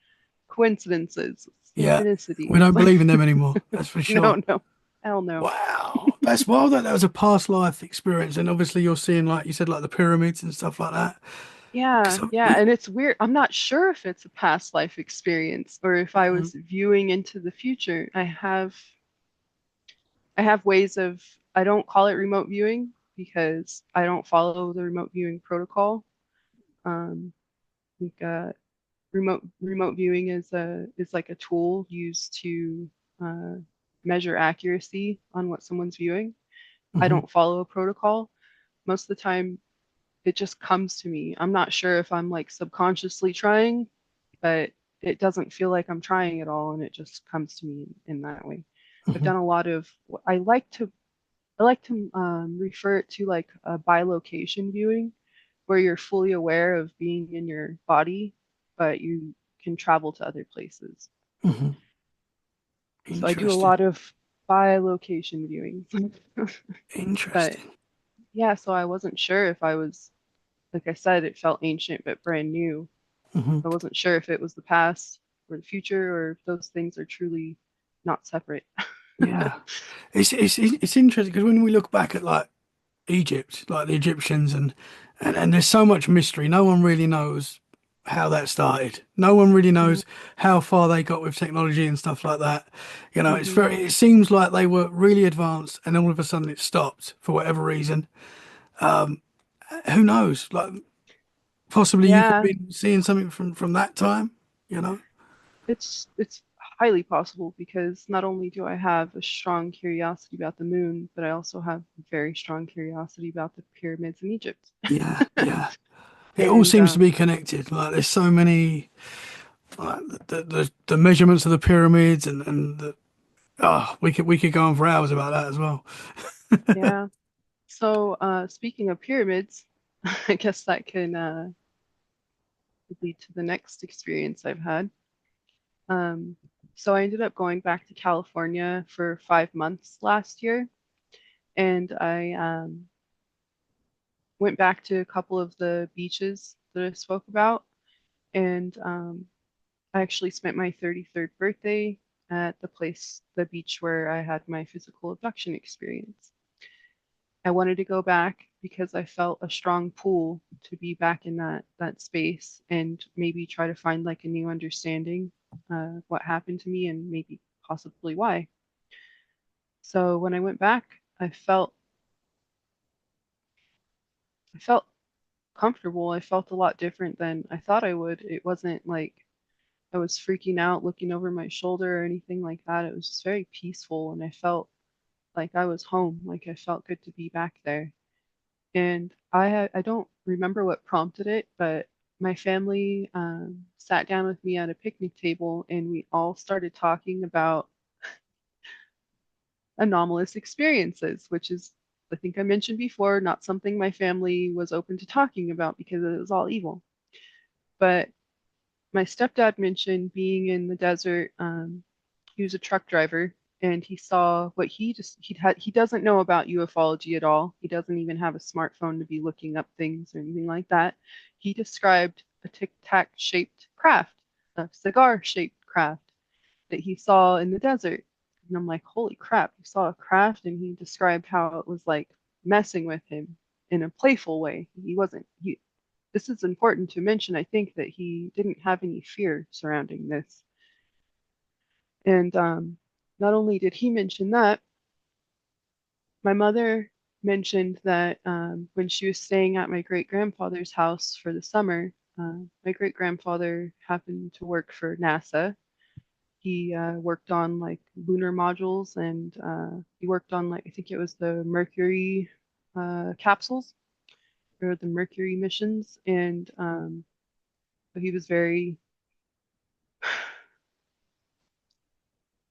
coincidences, Yeah. We synchronicities. don't believe in them anymore. That's for sure. No, no, hell no. Wow. That's wild that was a past life experience. And obviously you're seeing, like you said, like the pyramids and stuff like that. Yeah, 'Cause yeah, and it's weird. I'm not sure if it's a past life experience or if I Mhm. was viewing into the future. I have ways of, I don't call it remote viewing because I don't follow the remote viewing protocol. Um, like remote viewing is like a tool used to uh, measure accuracy on what someone's viewing. I Hmm. don't follow a protocol. Most of the time, it just comes to me. I'm not sure if I'm like subconsciously trying, but it doesn't feel like I'm trying at all, and it just comes to me in that way. I've Hmm. done a lot of. I like to refer it to like a bilocation viewing, where you're fully aware of being in your body, but you can travel to other places. Hmm. So I do a Interesting. lot of bilocation viewings. But Interesting. yeah, so I wasn't sure if I was, like I said, it felt ancient but brand new. Hmm. I wasn't sure if it was the past or the future or if those things are truly not separate. Yeah. It's interesting because when we look back at like Egypt, like the Egyptians, and there's so much mystery. No one really knows how that started. No one really knows how far they got with technology and stuff like that. You know, Mm-hmm. it seems like they were really advanced and all of a sudden it stopped for whatever reason. Who knows? Like possibly you could Yeah, be seeing something from that time, you know? it's highly possible because not only do I have a strong curiosity about the moon, but I also have a very strong curiosity about the pyramids in Egypt. Yeah, yeah. It all And seems to be connected. Like there's so many like the measurements of the pyramids and the oh, we could go on for hours about that as well. yeah, so speaking of pyramids, I guess that can lead to the next experience I've had. Um, so I ended up going back to California for 5 months last year, and I went back to a couple of the beaches that I spoke about, and I actually spent my 33rd birthday at the beach where I had my physical abduction experience. I wanted to go back because I felt a strong pull to be back in that space and maybe try to find like a new understanding of what happened to me and maybe possibly why. So when I went back, I felt comfortable. I felt a lot different than I thought I would. It wasn't like I was freaking out looking over my shoulder or anything like that. It was just very peaceful and I felt like I was home, like I felt good to be back there. And I don't remember what prompted it, but my family sat down with me at a picnic table and we all started talking about anomalous experiences, which is, I think I mentioned before, not something my family was open to talking about because it was all evil. But my stepdad mentioned being in the desert. He was a truck driver and he saw what he doesn't know about ufology at all. He doesn't even have a smartphone to be looking up things or anything like that. He described a tic-tac shaped craft, a cigar shaped craft that he saw in the desert. And I'm like, holy crap, you saw a craft? And he described how it was like messing with him in a playful way. He wasn't he This is important to mention, I think, that he didn't have any fear surrounding this. And not only did he mention that, my mother mentioned that when she was staying at my great grandfather's house for the summer, my great grandfather happened to work for NASA. He worked on like lunar modules and he worked on like, I think it was the Mercury capsules or the Mercury missions. And so he was very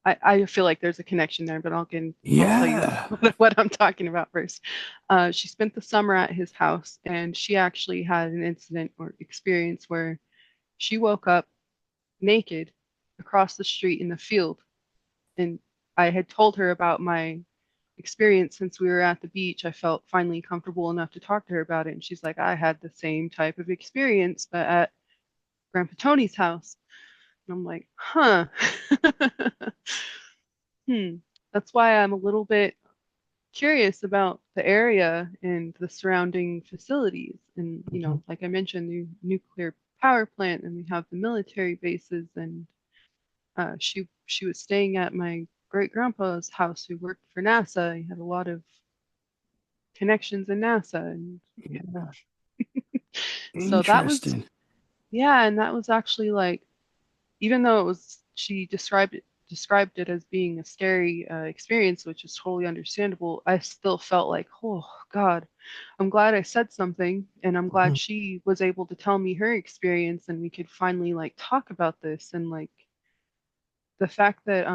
I feel like there's a connection there, but I'll tell you Yeah. what I'm talking about first. She spent the summer at his house, and she actually had an incident or experience where she woke up naked across the street in the field. And I had told her about my experience since we were at the beach. I felt finally comfortable enough to talk to her about it. And she's like, I had the same type of experience, but at Grandpa Tony's house. And I'm like, huh. Hmm. That's why I'm a little bit curious about the area and the surrounding facilities. And, Mhm. like I mentioned, the nuclear power plant, and we have the military bases. And she was staying at my great grandpa's house, who worked for NASA. He had a lot of connections in NASA, and Yeah. so that was Interesting. yeah, and that was actually like, even though it was she described it described it as being a scary experience, which is totally understandable, I still felt like, oh God, I'm glad I said something, and I'm glad Hmm. she was able to tell me her experience, and we could finally like talk about this. And like the fact that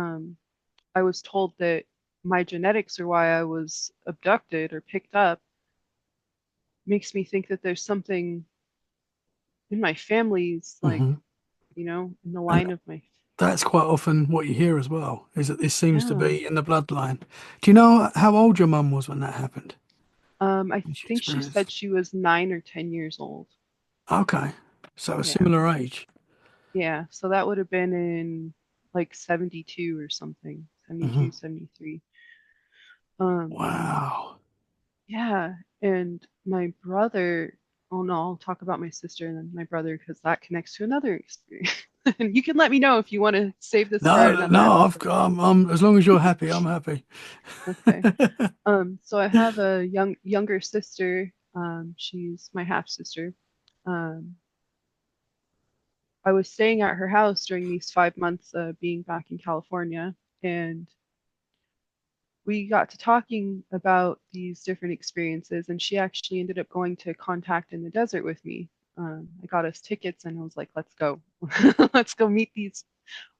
I was told that my genetics are why I was abducted or picked up makes me think that there's something in my family's like, Hmm. in the And line of my, that's quite often what you hear as well, is that this seems to yeah. be in the bloodline. Do you know how old your mum was when that happened? I When she think she said experienced. she was 9 or 10 years old. Okay, so a Yeah. similar age. Yeah. So that would have been in like 72 or something, Hmm. 72, 73. Um, Wow. yeah. And my brother, oh no, I'll talk about my sister and then my brother because that connects to another experience. And you can let me know if you want to save this for No, another no, episode. as long as you're happy, I'm happy. Okay. So I have a younger sister. She's my half sister. Um, I was staying at her house during these 5 months of being back in California, and we got to talking about these different experiences. And she actually ended up going to Contact in the desert with me. I got us tickets, and I was like, "Let's go, let's go meet these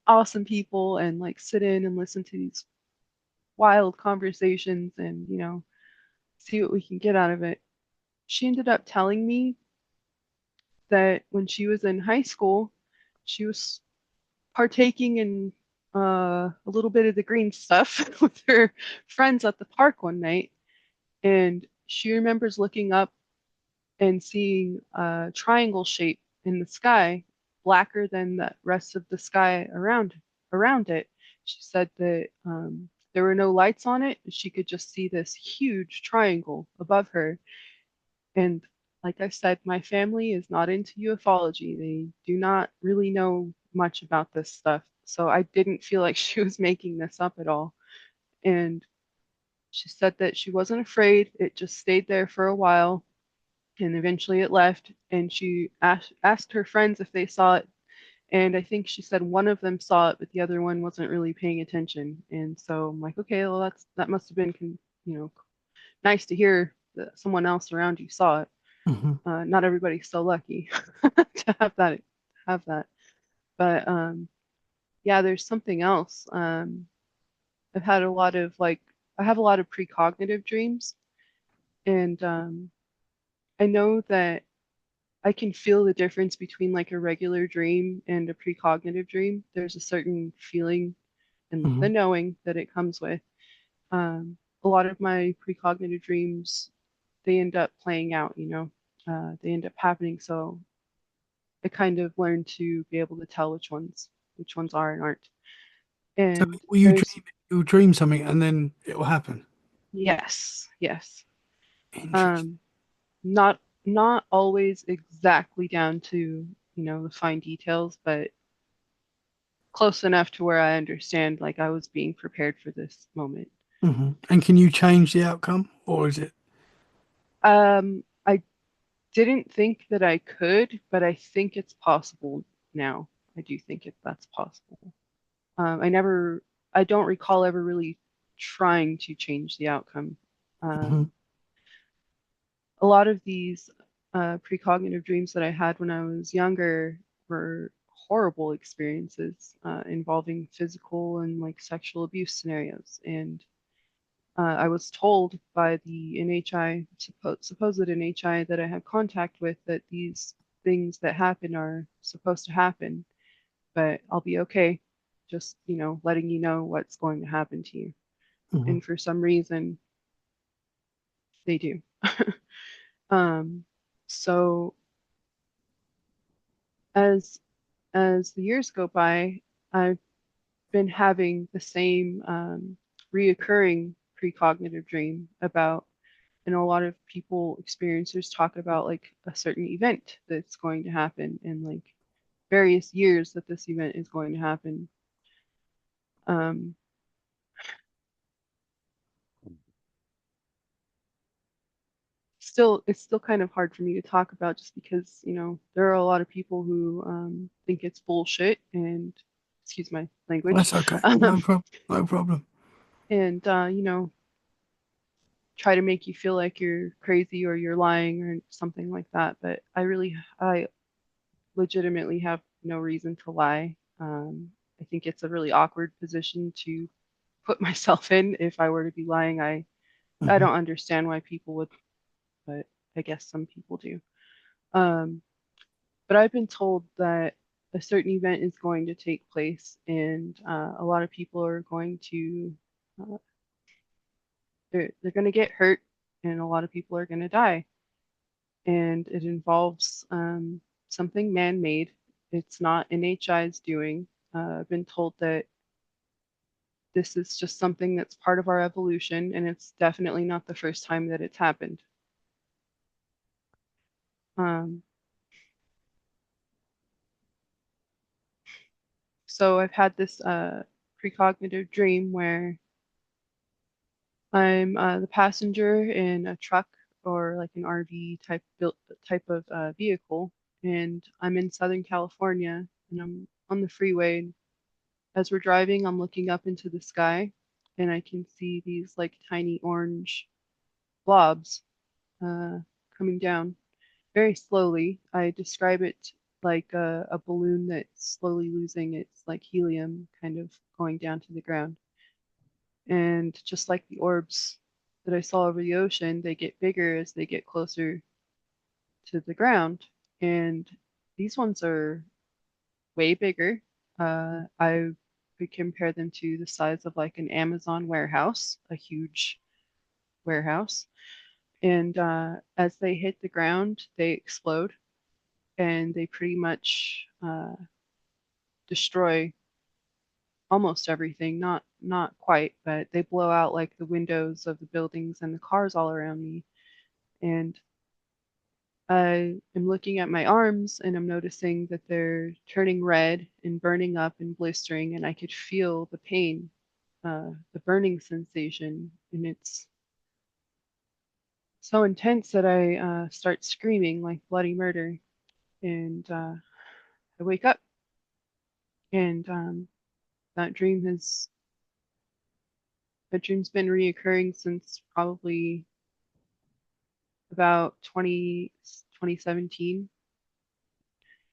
awesome people and like sit in and listen to these wild conversations, and see what we can get out of it." She ended up telling me that when she was in high school, she was partaking in a little bit of the green stuff with her friends at the park one night. And she remembers looking up and seeing a triangle shape in the sky, blacker than the rest of the sky around it. She said that there were no lights on it. She could just see this huge triangle above her. And like I said, my family is not into ufology. They do not really know much about this stuff. So I didn't feel like she was making this up at all. And she said that she wasn't afraid. It just stayed there for a while and eventually it left. And she asked her friends if they saw it. And I think she said one of them saw it, but the other one wasn't really paying attention. And so I'm like, okay, well, that must have been, nice to hear that someone else around you saw it. Hmm. Not everybody's so lucky to have that. But yeah, there's something else. I've had a lot of like I have a lot of precognitive dreams, and I know that I can feel the difference between like a regular dream and a precognitive dream. There's a certain feeling and Hmm. the knowing that it comes with. A lot of my precognitive dreams, they end up playing out, they end up happening. So I kind of learned to be able to tell which ones are and aren't. So And will you there's dream, you'll dream something and then it will happen. yes, yes. Interesting. Um, not always exactly down to, the fine details, but close enough to where I understand like I was being prepared for this moment. Hmm. And can you change the outcome, or is it? I didn't think that I could, but I think it's possible now. I do think that's possible. I don't recall ever really trying to change the outcome. Hmm. Um, a lot of these precognitive dreams that I had when I was younger were horrible experiences involving physical and like sexual abuse scenarios. And I was told by the NHI, supposed NHI that I have contact with, that these things that happen are supposed to happen, but I'll be okay. Just, letting you know what's going to happen to you. Hmm. And for some reason, they do. Um, so as the years go by, I've been having the same reoccurring precognitive dream about, and a lot of people experiencers talk about like a certain event that's going to happen and like various years that this event is going to happen. Um, it's still kind of hard for me to talk about just because there are a lot of people who think it's bullshit, and excuse my language. That's okay. Um, No problem. No problem. and try to make you feel like you're crazy or you're lying or something like that. But I legitimately have no reason to lie. I think it's a really awkward position to put myself in if I were to be lying. I Hmm. don't understand why people would, but I guess some people do. Um, but I've been told that a certain event is going to take place, and a lot of people are going to uh, they're going to get hurt, and a lot of people are going to die. And it involves something man-made. It's not NHI's doing. I've been told that this is just something that's part of our evolution, and it's definitely not the first time that it's happened. Um, so I've had this precognitive dream where I'm the passenger in a truck or like an RV type of vehicle, and I'm in Southern California, and I'm on the freeway. As we're driving, I'm looking up into the sky, and I can see these like tiny orange blobs uh, coming down very slowly. I describe it like a balloon that's slowly losing its like helium, kind of going down to the ground. And just like the orbs that I saw over the ocean, they get bigger as they get closer to the ground. And these ones are way bigger. I could compare them to the size of like an Amazon warehouse, a huge warehouse. And as they hit the ground, they explode and they pretty much destroy almost everything. Not quite, but they blow out like the windows of the buildings and the cars all around me. And I am looking at my arms and I'm noticing that they're turning red and burning up and blistering, and I could feel the pain, the burning sensation, and it's so intense that I start screaming like bloody murder. And I wake up, and that dream has that dream's been reoccurring since probably about 2017.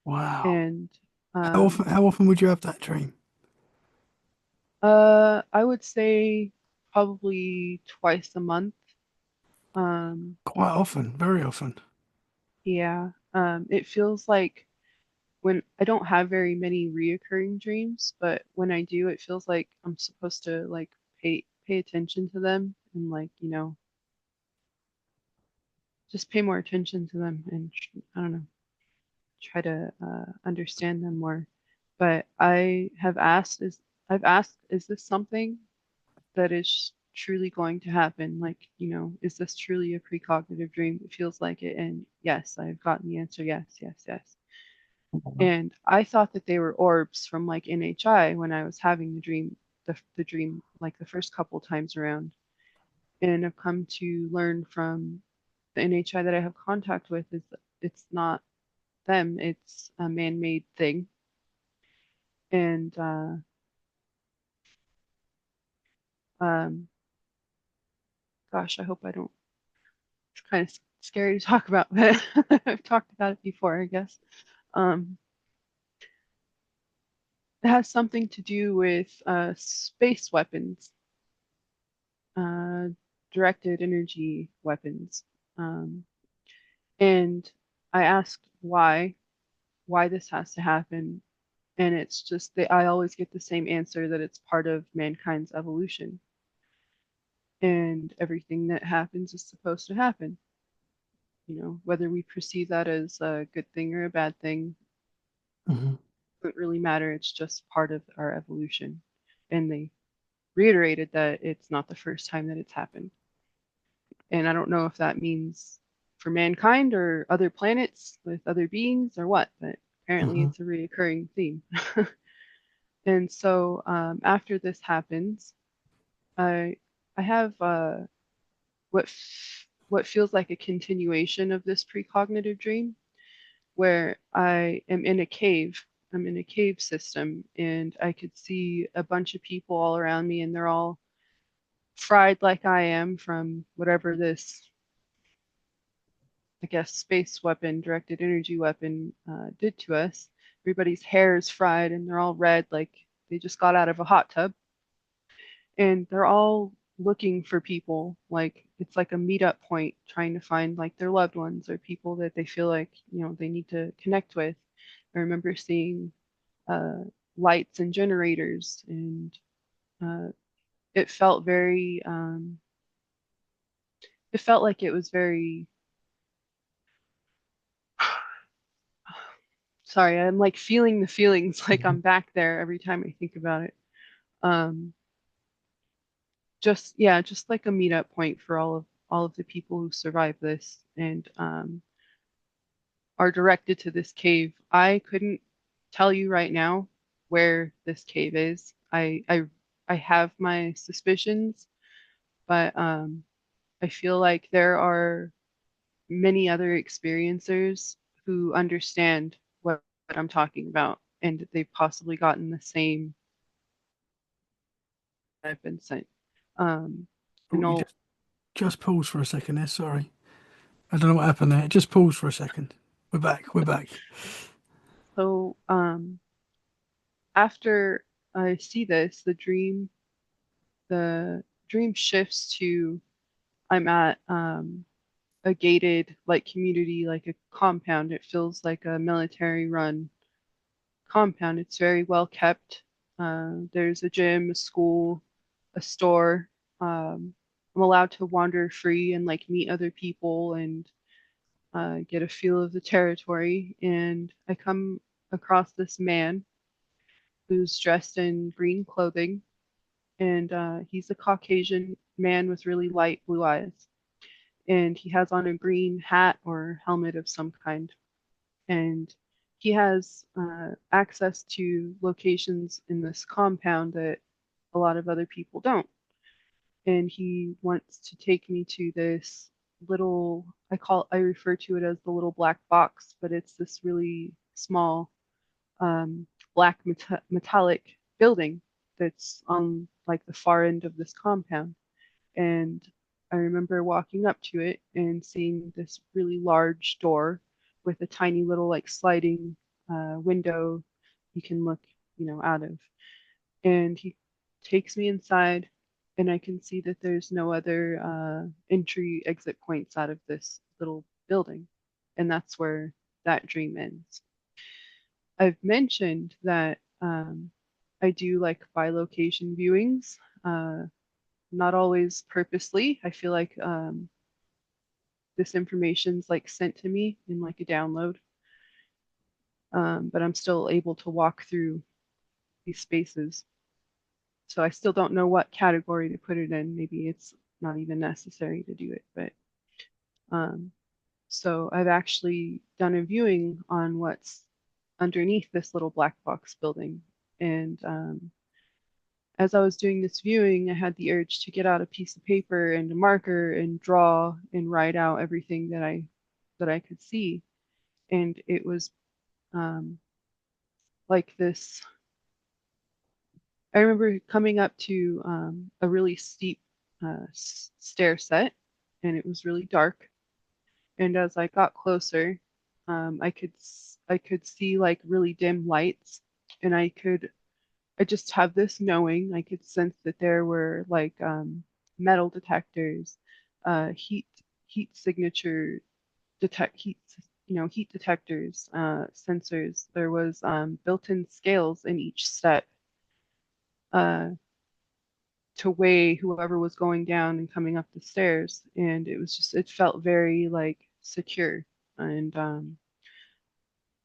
Wow. And um, How often would you have that dream? I would say probably twice a month. Um, Quite often, very often. yeah, it feels like when I don't have very many reoccurring dreams, but when I do, it feels like I'm supposed to like pay attention to them and like, just pay more attention to them and I don't know, try to understand them more. But I've asked, is this something that is truly going to happen? Like, is this truly a precognitive dream? It feels like it. And yes, I've gotten the answer. Yes, yes, yes. And I thought that they were orbs from like NHI when I was having the dream like the first couple times around. And I've come to learn from the NHI that I have contact with is that it's not them, it's a man-made thing. And um, gosh, I hope I don't. It's kind of scary to talk about, but I've talked about it before, I guess. Um, it has something to do with space weapons, uh, directed energy weapons. Um, and I asked why this has to happen, and it's just that I always get the same answer that it's part of mankind's evolution, and everything that happens is supposed to happen. Whether we perceive that as a good thing or a bad thing Hmm. doesn't really matter. It's just part of our evolution. And they reiterated that it's not the first time that it's happened. And I don't know if that means for mankind or other planets with other beings or what, but apparently Hmm. it's a reoccurring theme. And so after this happens, I I have what feels like a continuation of this precognitive dream where I am in a cave. I'm in a cave system, and I could see a bunch of people all around me, and they're all fried like I am from whatever this, I guess, space weapon, directed energy weapon did to us. Everybody's hair is fried, and they're all red like they just got out of a hot tub, and they're all looking for people. Like it's like a meetup point, trying to find like their loved ones or people that they feel like, they need to connect with. I remember seeing uh, lights and generators, and uh, it felt very it felt like it was very sorry, I'm like feeling the feelings like I'm back there every time I think about it. um just yeah, just like a meetup point for all of the people who survived this, and are directed to this cave. I couldn't tell you right now where this cave is. I have my suspicions, but I feel like there are many other experiencers who understand what I'm talking about, and they've possibly gotten the same I've been sent. Um, Oh, and you all, just pause for a second there. Sorry. I don't know what happened there. Just pause for a second. We're back. We're back. so after I see this, the dream shifts to I'm at a gated like community, like a compound. It feels like a military run compound. It's very well kept. There's a gym, a school, a store. I'm allowed to wander free and like meet other people and get a feel of the territory. And I come across this man who's dressed in green clothing, and he's a Caucasian man with really light blue eyes. And he has on a green hat or helmet of some kind. And he has access to locations in this compound that a lot of other people don't. And he wants to take me to this little, I refer to it as the little black box, but it's this really small um, black metallic building that's on like the far end of this compound. And I remember walking up to it and seeing this really large door with a tiny little like sliding window you can look, out of. And he takes me inside, and I can see that there's no other entry exit points out of this little building. And that's where that dream ends. I've mentioned that I do like bilocation viewings. Not always purposely. I feel like this information's like sent to me in like a download, but I'm still able to walk through these spaces. So I still don't know what category to put it in. Maybe it's not even necessary to do it, but um, so I've actually done a viewing on what's underneath this little black box building, and as I was doing this viewing, I had the urge to get out a piece of paper and a marker and draw and write out everything that I could see. And it was um, like this. I remember coming up to a really steep stair set, and it was really dark. And as I got closer, I could see like really dim lights, and I just have this knowing. I could sense that there were like metal detectors, heat signature detect heat heat detectors, sensors. There was built-in scales in each step uh, to weigh whoever was going down and coming up the stairs, and it felt very like secure. And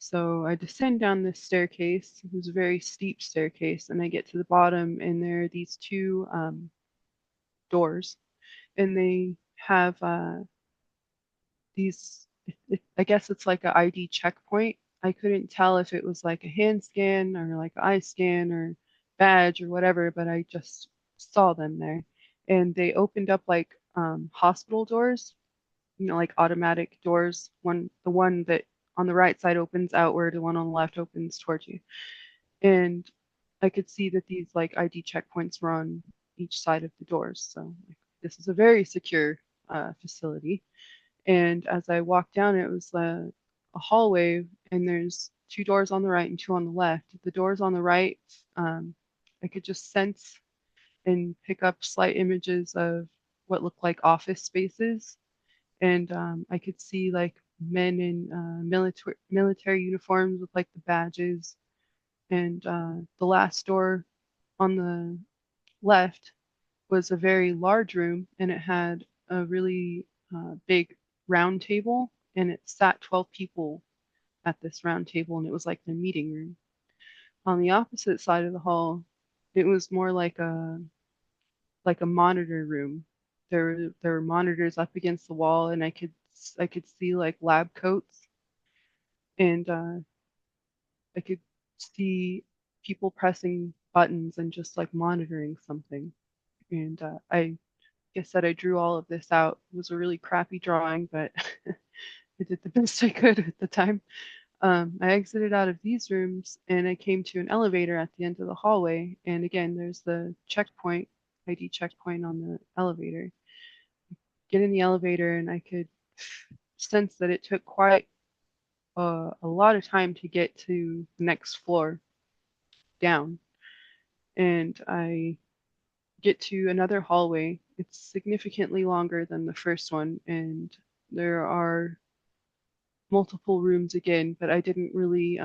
so I descend down this staircase. It was a very steep staircase, and I get to the bottom, and there are these two doors, and they have these. I guess it's like an ID checkpoint. I couldn't tell if it was like a hand scan or like an eye scan or badge or whatever, but I just saw them there, and they opened up like hospital doors, like automatic doors. The one that on the right side opens outward, the one on the left opens towards you. And I could see that these like ID checkpoints were on each side of the doors. So like, this is a very secure facility. And as I walked down, it was a hallway, and there's two doors on the right and two on the left. The doors on the right, I could just sense and pick up slight images of what looked like office spaces. And I could see like men in military uniforms with like the badges. And the last door on the left was a very large room, and it had a really big round table, and it sat 12 people at this round table, and it was like the meeting room. On the opposite side of the hall, it was more like a monitor room. There were monitors up against the wall, and I could see like lab coats, and I could see people pressing buttons and just like monitoring something. And I guess that I drew all of this out. It was a really crappy drawing, but I did the best I could at the time. I exited out of these rooms and I came to an elevator at the end of the hallway. And again, there's the checkpoint, ID checkpoint on the elevator. Get in the elevator and I could sense that it took quite a lot of time to get to the next floor down. And I get to another hallway. It's significantly longer than the first one, and there are multiple rooms again, but I didn't really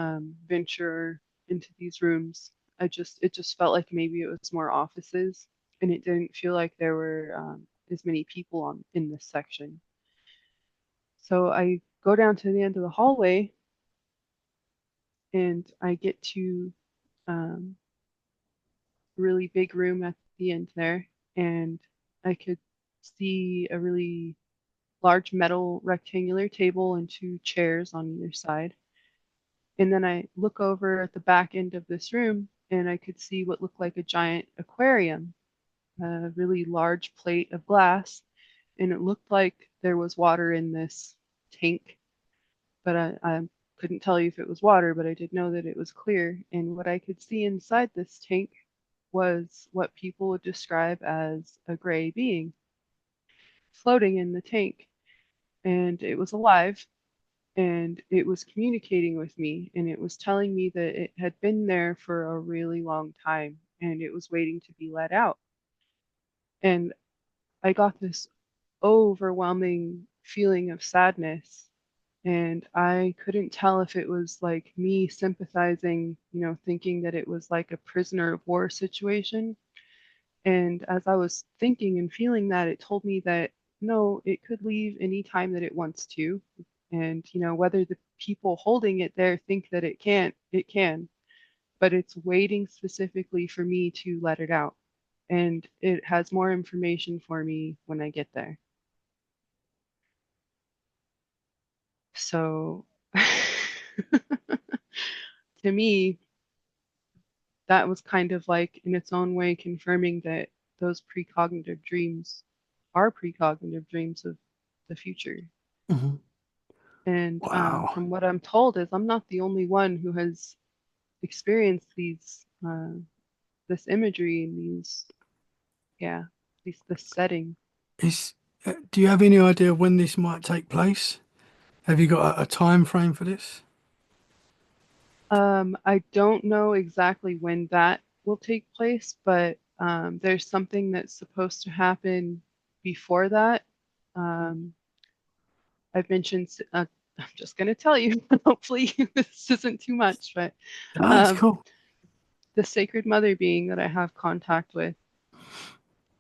venture into these rooms. It just felt like maybe it was more offices, and it didn't feel like there were as many people on in this section. So I go down to the end of the hallway, and I get to um, a really big room at the end there, and I could see a really large metal rectangular table and two chairs on either side. And then I look over at the back end of this room and I could see what looked like a giant aquarium, a really large plate of glass. And it looked like there was water in this tank, but I couldn't tell you if it was water, but I did know that it was clear. And what I could see inside this tank was what people would describe as a gray being floating in the tank. And it was alive, and it was communicating with me, and it was telling me that it had been there for a really long time and it was waiting to be let out. And I got this overwhelming feeling of sadness, and I couldn't tell if it was like me sympathizing, thinking that it was like a prisoner of war situation. And as I was thinking and feeling that, it told me that no, it could leave any time that it wants to. And, whether the people holding it there think that it can't, it can, but it's waiting specifically for me to let it out. And it has more information for me when I get there. So to me, that was kind of like in its own way confirming that those precognitive dreams are precognitive dreams of the future. Mhm. And Wow. from what I'm told is I'm not the only one who has experienced these this imagery and these yeah this setting. Is Do you have any idea when this might take place? Have you got a time frame for this? I don't know exactly when that will take place, but there's something that's supposed to happen before that. Um, I've mentioned, I'm just going to tell you, hopefully this isn't too much, but Ah, it's um, cool. the sacred mother being that I have contact with,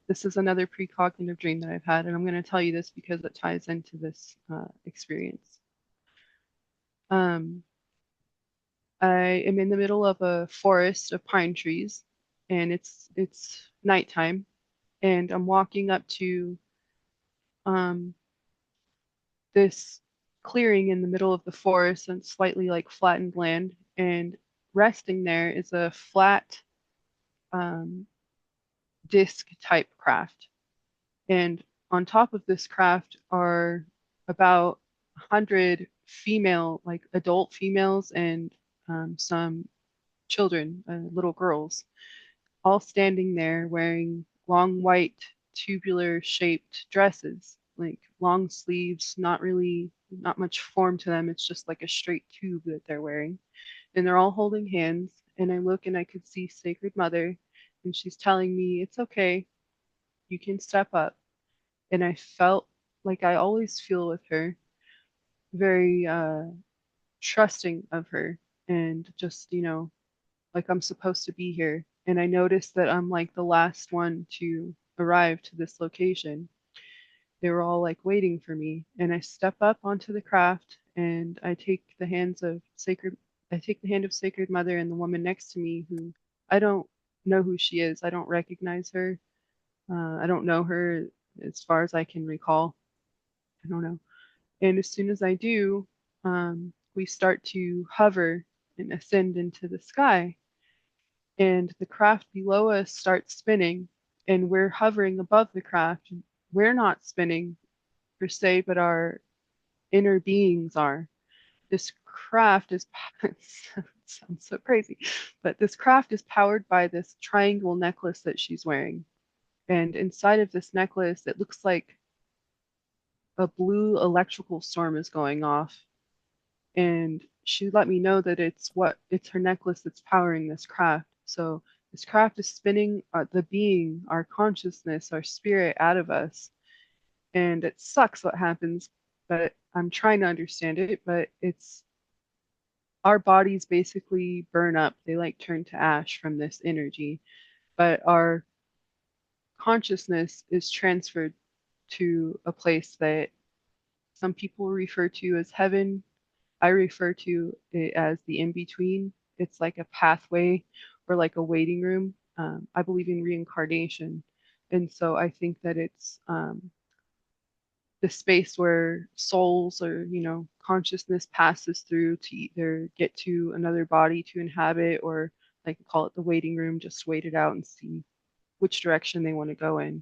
this is another precognitive dream that I've had, and I'm going to tell you this because it ties into this experience. Um, I am in the middle of a forest of pine trees, and it's nighttime, and I'm walking up to um, this clearing in the middle of the forest and slightly like flattened land, and resting there is a flat um, disc type craft, and on top of this craft are about 100 female, like adult females, and some children, little girls, all standing there wearing long white tubular shaped dresses, like long sleeves, not much form to them. It's just like a straight tube that they're wearing. And they're all holding hands. And I look and I could see Sacred Mother, and she's telling me, it's okay, you can step up. And I felt like I always feel with her, very trusting of her, and just, like I'm supposed to be here. And I noticed that I'm like the last one to arrive to this location. They were all like waiting for me. And I step up onto the craft and I take the hand of Sacred Mother and the woman next to me, who I don't know who she is. I don't recognize her. I don't know her as far as I can recall. I don't know. And as soon as I do, we start to hover and ascend into the sky, and the craft below us starts spinning, and we're hovering above the craft. We're not spinning per se, but our inner beings are. This craft is, it sounds so crazy, but this craft is powered by this triangle necklace that she's wearing. And inside of this necklace, it looks like a blue electrical storm is going off. And she let me know that it's her necklace that's powering this craft. So this craft is spinning the being, our consciousness, our spirit out of us. And it sucks what happens, but I'm trying to understand it. But it's our bodies basically burn up, they like turn to ash from this energy, but our consciousness is transferred to a place that some people refer to as heaven. I refer to it as the in between. It's like a pathway or like a waiting room. I believe in reincarnation. And so I think that it's the space where souls or, consciousness passes through to either get to another body to inhabit, or like call it the waiting room, just wait it out and see which direction they want to go in.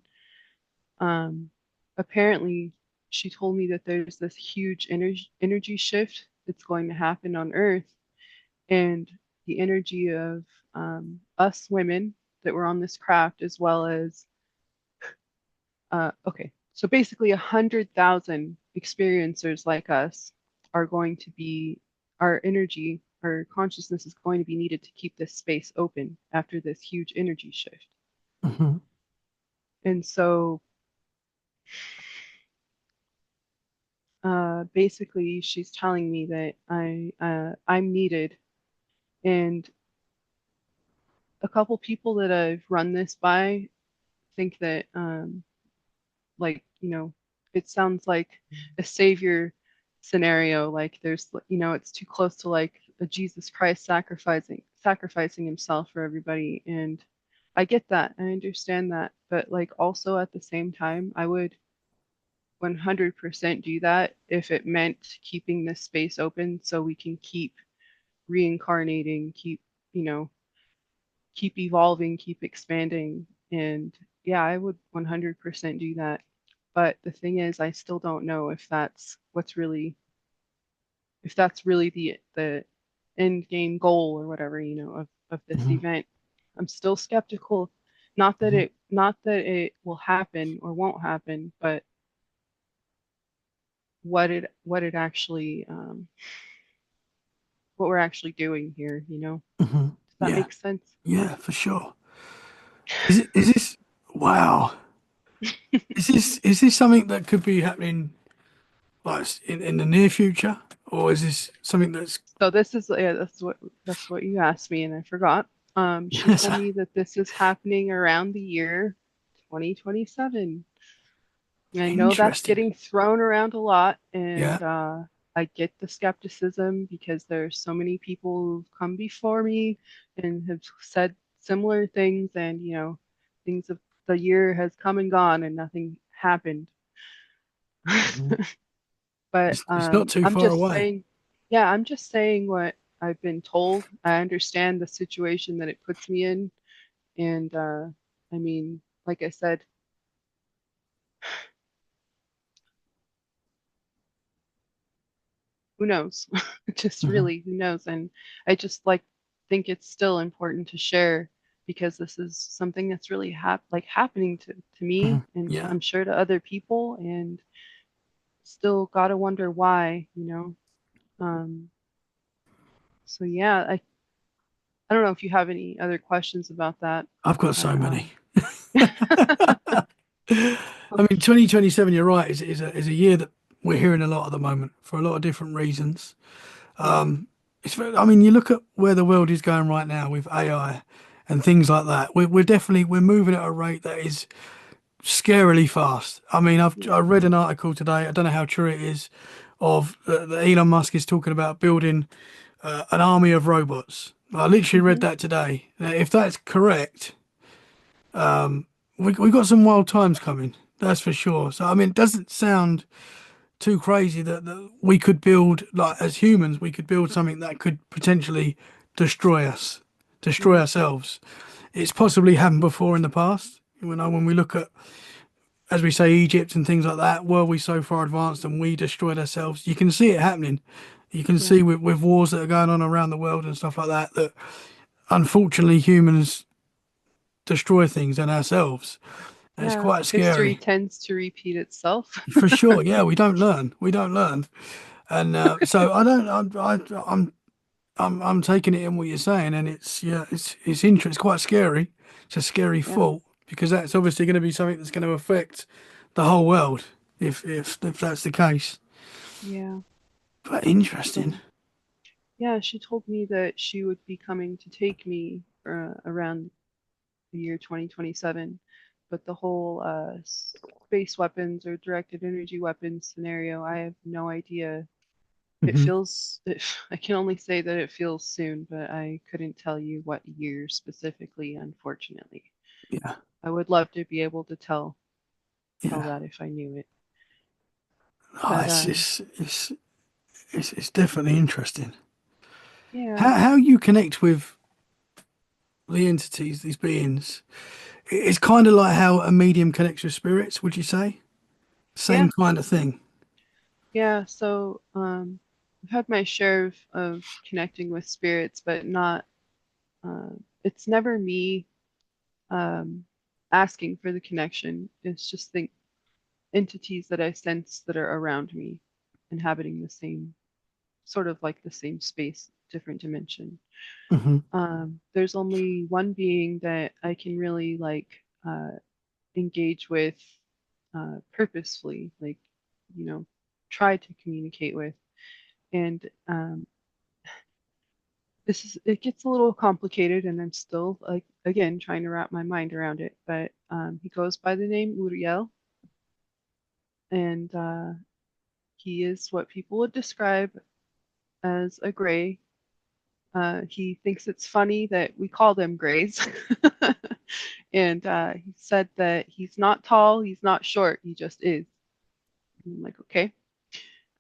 Um, Apparently, she told me that there's this huge energy shift that's going to happen on Earth, and the energy of us women that were on this craft, as well as okay, so basically 100,000 experiencers like us are going to be, our energy, our consciousness is going to be needed to keep this space open after this huge energy shift. Hmm. And so basically she's telling me that I'm needed, and a couple people that I've run this by think that like, it sounds like a savior scenario, like there's, it's too close to like a Jesus Christ sacrificing himself for everybody. And I get that, I understand that, but like also at the same time, I would 100% do that if it meant keeping this space open so we can keep reincarnating, you know, keep evolving, keep expanding. And yeah, I would 100% do that. But the thing is, I still don't know if that's really the end game goal or whatever, of this Hmm. event. I'm still skeptical. Hmm. Not that it will happen or won't happen, but what it actually what we're actually doing here, Hmm. Does that Yeah, make sense? yeah, for sure. Is this, wow? Is this something that could be happening like in the near future, or is this something that's So this is, yeah, that's what you asked me and I forgot. She told me that this is happening around the year 2027. And I know that's interesting? getting thrown around a lot, Yeah. and I get the skepticism because there's so many people who've come before me and have said similar things, and things of the year has come and gone and nothing happened. Mhm. But It's not too I'm far just away. saying, yeah, I'm just saying what I've been told. I understand the situation that it puts me in, and I mean, like I said, who knows? Just Hmm. really, who knows? And I just like think it's still important to share because this is something that's really happening to Hmm. me and Yeah, I'm sure to other people and still gotta wonder why, you know. Um, so yeah, I don't know if you have any other questions about that, I've got but so many. I mean, 2027, you're right, is a year that we're hearing a lot at the moment for a lot of different reasons. yeah, I mean, you look at where the world is going right now with AI and things like that. We're definitely we're moving at a rate that is scarily fast. I mean, I yeah, read an article today. I don't know how true it is, of that Elon Musk is talking about building an army of robots. I literally read hmm, that today. Now, if that's correct, we got some wild times coming. That's for sure. So I mean, it doesn't sound too crazy that we could build, like as humans, we could build something that could potentially destroy us, destroy yeah, ourselves. It's possibly happened before in the past. You know, when we look at, as we say, Egypt and things like that, were we so far advanced and we destroyed ourselves? You can see it happening. You can yeah, see with wars that are going on around the world and stuff like that, that unfortunately humans destroy things and ourselves. And it's yeah. quite History scary. tends to repeat itself. For sure, yeah, we don't learn. We don't learn, and so I don't. I'm taking it in what you're saying, and it's yeah, it's interesting. It's quite scary. It's a scary Yeah, thought because that's obviously going to be something that's going to affect the whole world if that's the case. yeah. But interesting. So yeah, she told me that she would be coming to take me around the year 2027, but the whole space weapons or directed energy weapons scenario, I have no idea. It Hmm. feels, I can only say that it feels soon, but I couldn't tell you what year specifically, unfortunately. Yeah, I would love to be able to tell yeah. that if I knew it. Oh, But it's definitely interesting. yeah, How you connect with the entities, these beings. It's kind of like how a medium connects with spirits, would you say? yeah, Same kind of thing. yeah. So I've had my share of connecting with spirits, but not, it's never me um, asking for the connection. It's just the entities that I sense that are around me, inhabiting the same, sort of like the same space, different dimension. Hmm. There's only one being that I can really engage with purposefully, like, you know, try to communicate with. And it gets a little complicated, and I'm still, like, again, trying to wrap my mind around it. But he goes by the name Uriel, and he is what people would describe as a gray. He thinks it's funny that we call them grays. And he said that he's not tall, he's not short, he just is. And I'm like, okay.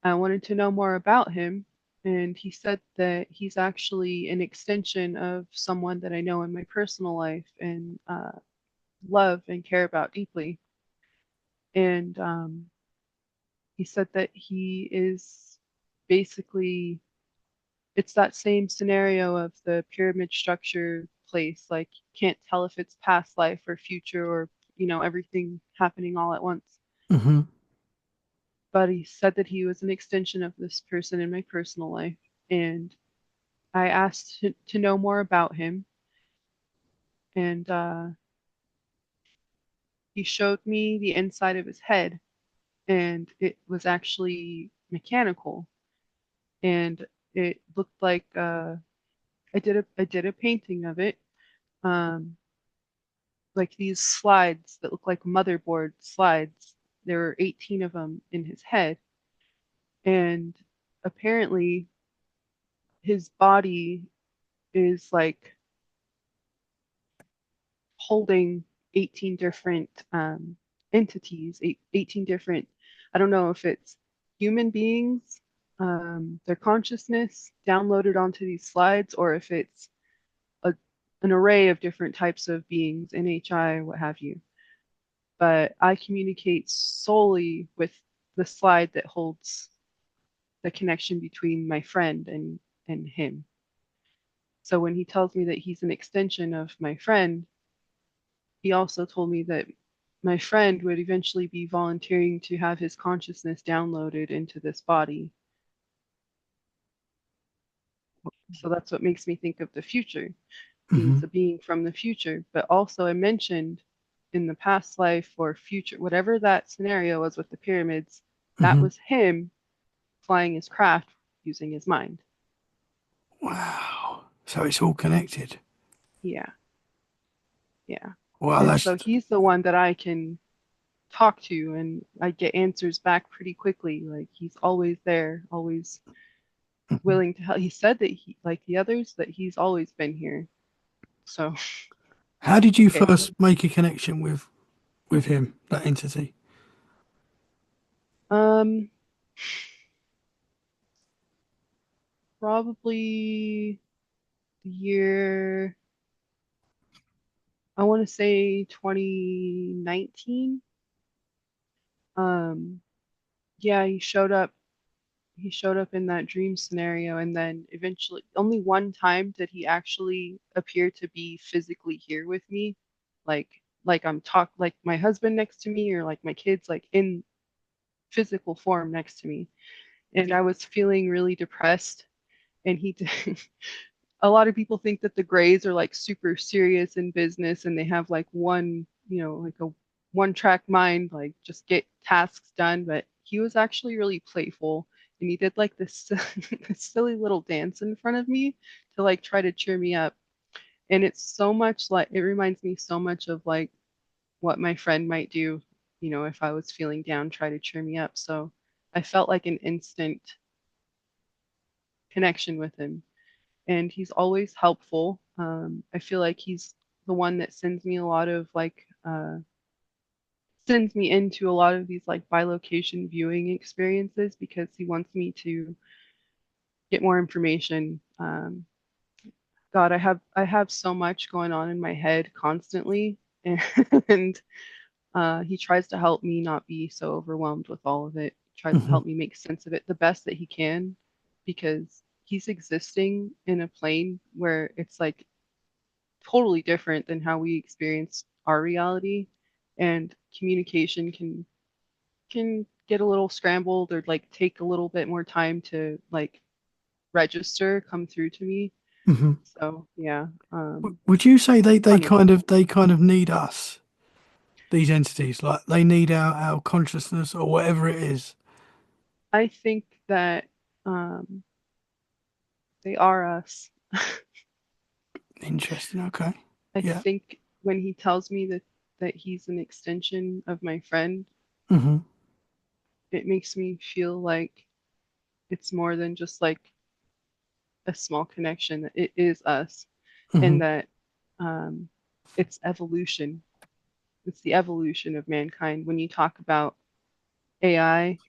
I wanted to know more about him. And he said that he's actually an extension of someone that I know in my personal life and love and care about deeply. And he said that he is basically, it's that same scenario of the pyramid structure place. Like, you can't tell if it's past life or future or, everything happening all at once. Hmm. But he said that he was an extension of this person in my personal life. And I asked to know more about him. And he showed me the inside of his head. And it was actually mechanical. And it looked like I did a painting of it. Um, like these slides that look like motherboard slides. There were 18 of them in his head. And apparently his body is like holding 18 different entities, 18 different, I don't know if it's human beings, their consciousness downloaded onto these slides, or if it's a, an array of different types of beings, NHI, what have you. But I communicate solely with the slide that holds the connection between my friend and him. So when he tells me that he's an extension of my friend, he also told me that my friend would eventually be volunteering to have his consciousness downloaded into this body. So that's what makes me think of the future. Hmm. He's a being from the future. But also, I mentioned in the past life or future, whatever that scenario was with the pyramids, that Hmm. was him flying his craft using his mind. Wow. So it's all connected. Yeah, yeah. Wow, And that's so he's the one that I can talk to, and I get answers back pretty quickly. Like he's always there, always mhm. willing to help. He said that he, like the others, that he's always been here. So, How did you okay. first make a connection with him, that entity? Um, Probably the year, I want to say 2019. Um, yeah, he showed up in that dream scenario, and then eventually only one time did he actually appear to be physically here with me, like like my husband next to me, or like my kids, like in physical form next to me. And I was feeling really depressed, and he did. A lot of people think that the Greys are like super serious in business, and they have like one, like a one track mind, like just get tasks done. But he was actually really playful, and he did like this, this silly little dance in front of me to like try to cheer me up. And it's so much like, it reminds me so much of like what my friend might do, if I was feeling down, try to cheer me up. So I felt like an instant connection with him, and he's always helpful. I feel like he's the one that sends me a lot of like sends me into a lot of these like bilocation viewing experiences because he wants me to get more information. God, I have so much going on in my head constantly, and, and he tries to help me not be so overwhelmed with all of it. He tries to Hmm. help me make sense of it the best that he can, because he's existing in a plane where it's like totally different than how we experience our reality, and communication can get a little scrambled or like take a little bit more time to like register, come through to me. Hmm. So yeah, Would you say they funny. kind of need us, these entities, like they need our consciousness or whatever it is? I think that they are us. Interesting. Okay. I Yeah. think when he tells me that he's an extension of my friend, Hmm. it makes me feel like it's more than just like a small connection. It is us, Hmm. and that um, it's evolution. It's the evolution of mankind. When you talk about AI,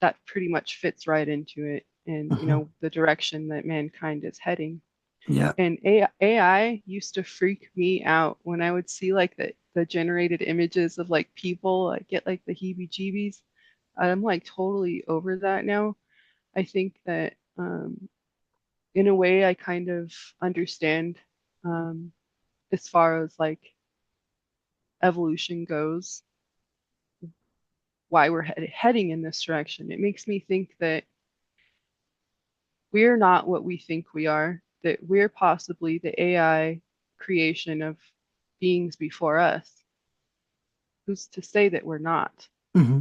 that pretty much fits right into it, and Hmm. the direction that mankind is heading. Yeah. And AI used to freak me out when I would see like the generated images of like people. I get like the heebie-jeebies. I'm like totally over that now. I think that in a way I kind of understand, um, as far as like evolution goes, why we're heading in this direction. It makes me think that we're not what we think we are, that we're possibly the AI creation of beings before us. Who's to say that we're not? Hmm.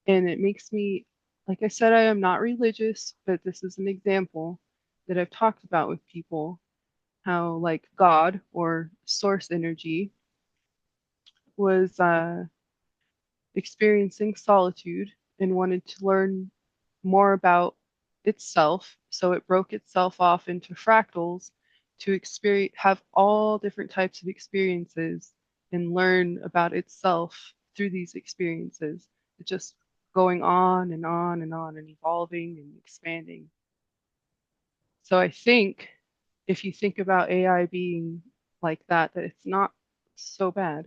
And it makes me, like I said, I am not religious, but this is an example that I've talked about with people, how like God or source energy was experiencing solitude and wanted to learn more about itself. So it broke itself off into fractals to experience, have all different types of experiences and learn about itself through these experiences. It's just going on and on and on and evolving and expanding. So I think if you think about AI being like that it's not so bad.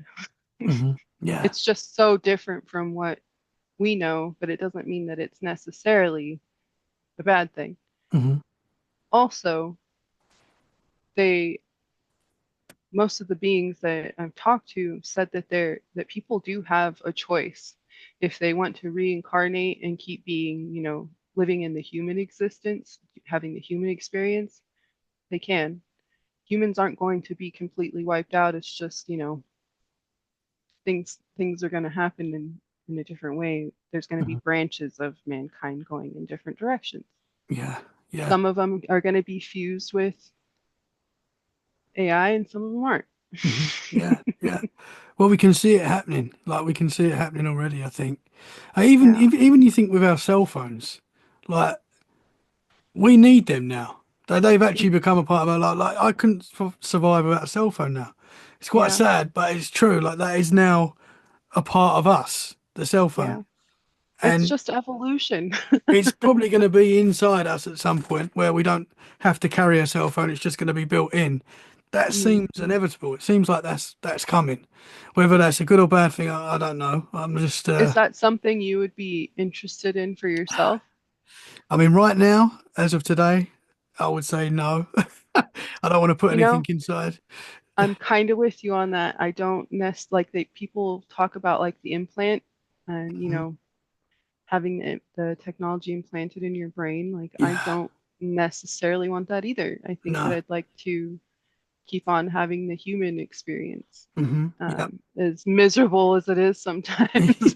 Hmm. Yeah. It's just so different from what we know, but it doesn't mean that it's necessarily a bad thing. Hmm. Also, they most of the beings that I've talked to said that people do have a choice if they want to reincarnate and keep being, living in the human existence, having the human experience, they can. Humans aren't going to be completely wiped out. It's just, things are going to happen in a different way. There's going to be Hmm. branches of mankind going in different directions. Yeah, yeah. Some of them are going to be fused with AI and some of them aren't. Hmm. Yeah, yeah. Well, we can see it happening. Like we can see it happening already, I think. Yeah, Even you think with our cell phones, like we need them now. They've actually become a part of our life. Like I couldn't survive without a cell phone now. It's quite yeah, sad, but it's true. Like that is now a part of us, the cell phone. yeah. It's And just evolution. it's probably going to be inside us at some point where we don't have to carry a cell phone. It's just going to be built in. That Mm. seems inevitable. It seems like that's coming. Whether that's a good or bad thing, I don't know. I'm just, Is that something you would be interested in for yourself? I mean, right now, as of today, I would say no. I don't want to put You anything know, inside. I'm kind of with you on that. I don't like people talk about like the implant and, Mhm. having the technology implanted in your brain. Like, I Yeah, don't necessarily want that either. I think that no. I'd like to keep on having the human experience, Yep. as miserable as it is sometimes.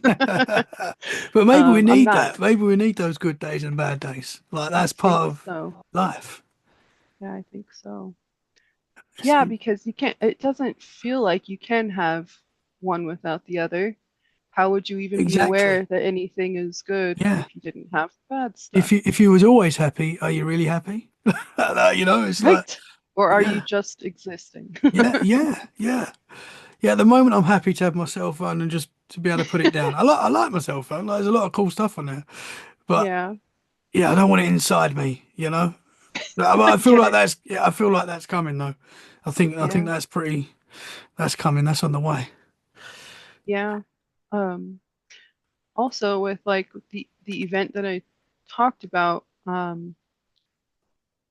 But maybe we I'm need not, that. Maybe we need those good days and bad days. Like I that's think part of so. life. Yeah, I think so. It's Yeah, because it doesn't feel like you can have one without the other. How would you even be exactly. aware that anything is good Yeah. if you didn't have bad stuff? If you was always happy, are you really happy? It's like, Right? Or are you yeah, just existing? yeah. Yeah, at the moment I'm happy to have my cell phone and just to be able to put it down. I like my cell phone. Like, there's a lot of cool stuff on there. But Yeah, yeah, I don't want it inside me. But I I feel get like it. I feel like that's coming though. I think Yeah, that's coming. That's on the way. yeah. Um, Also with like the event that I talked about,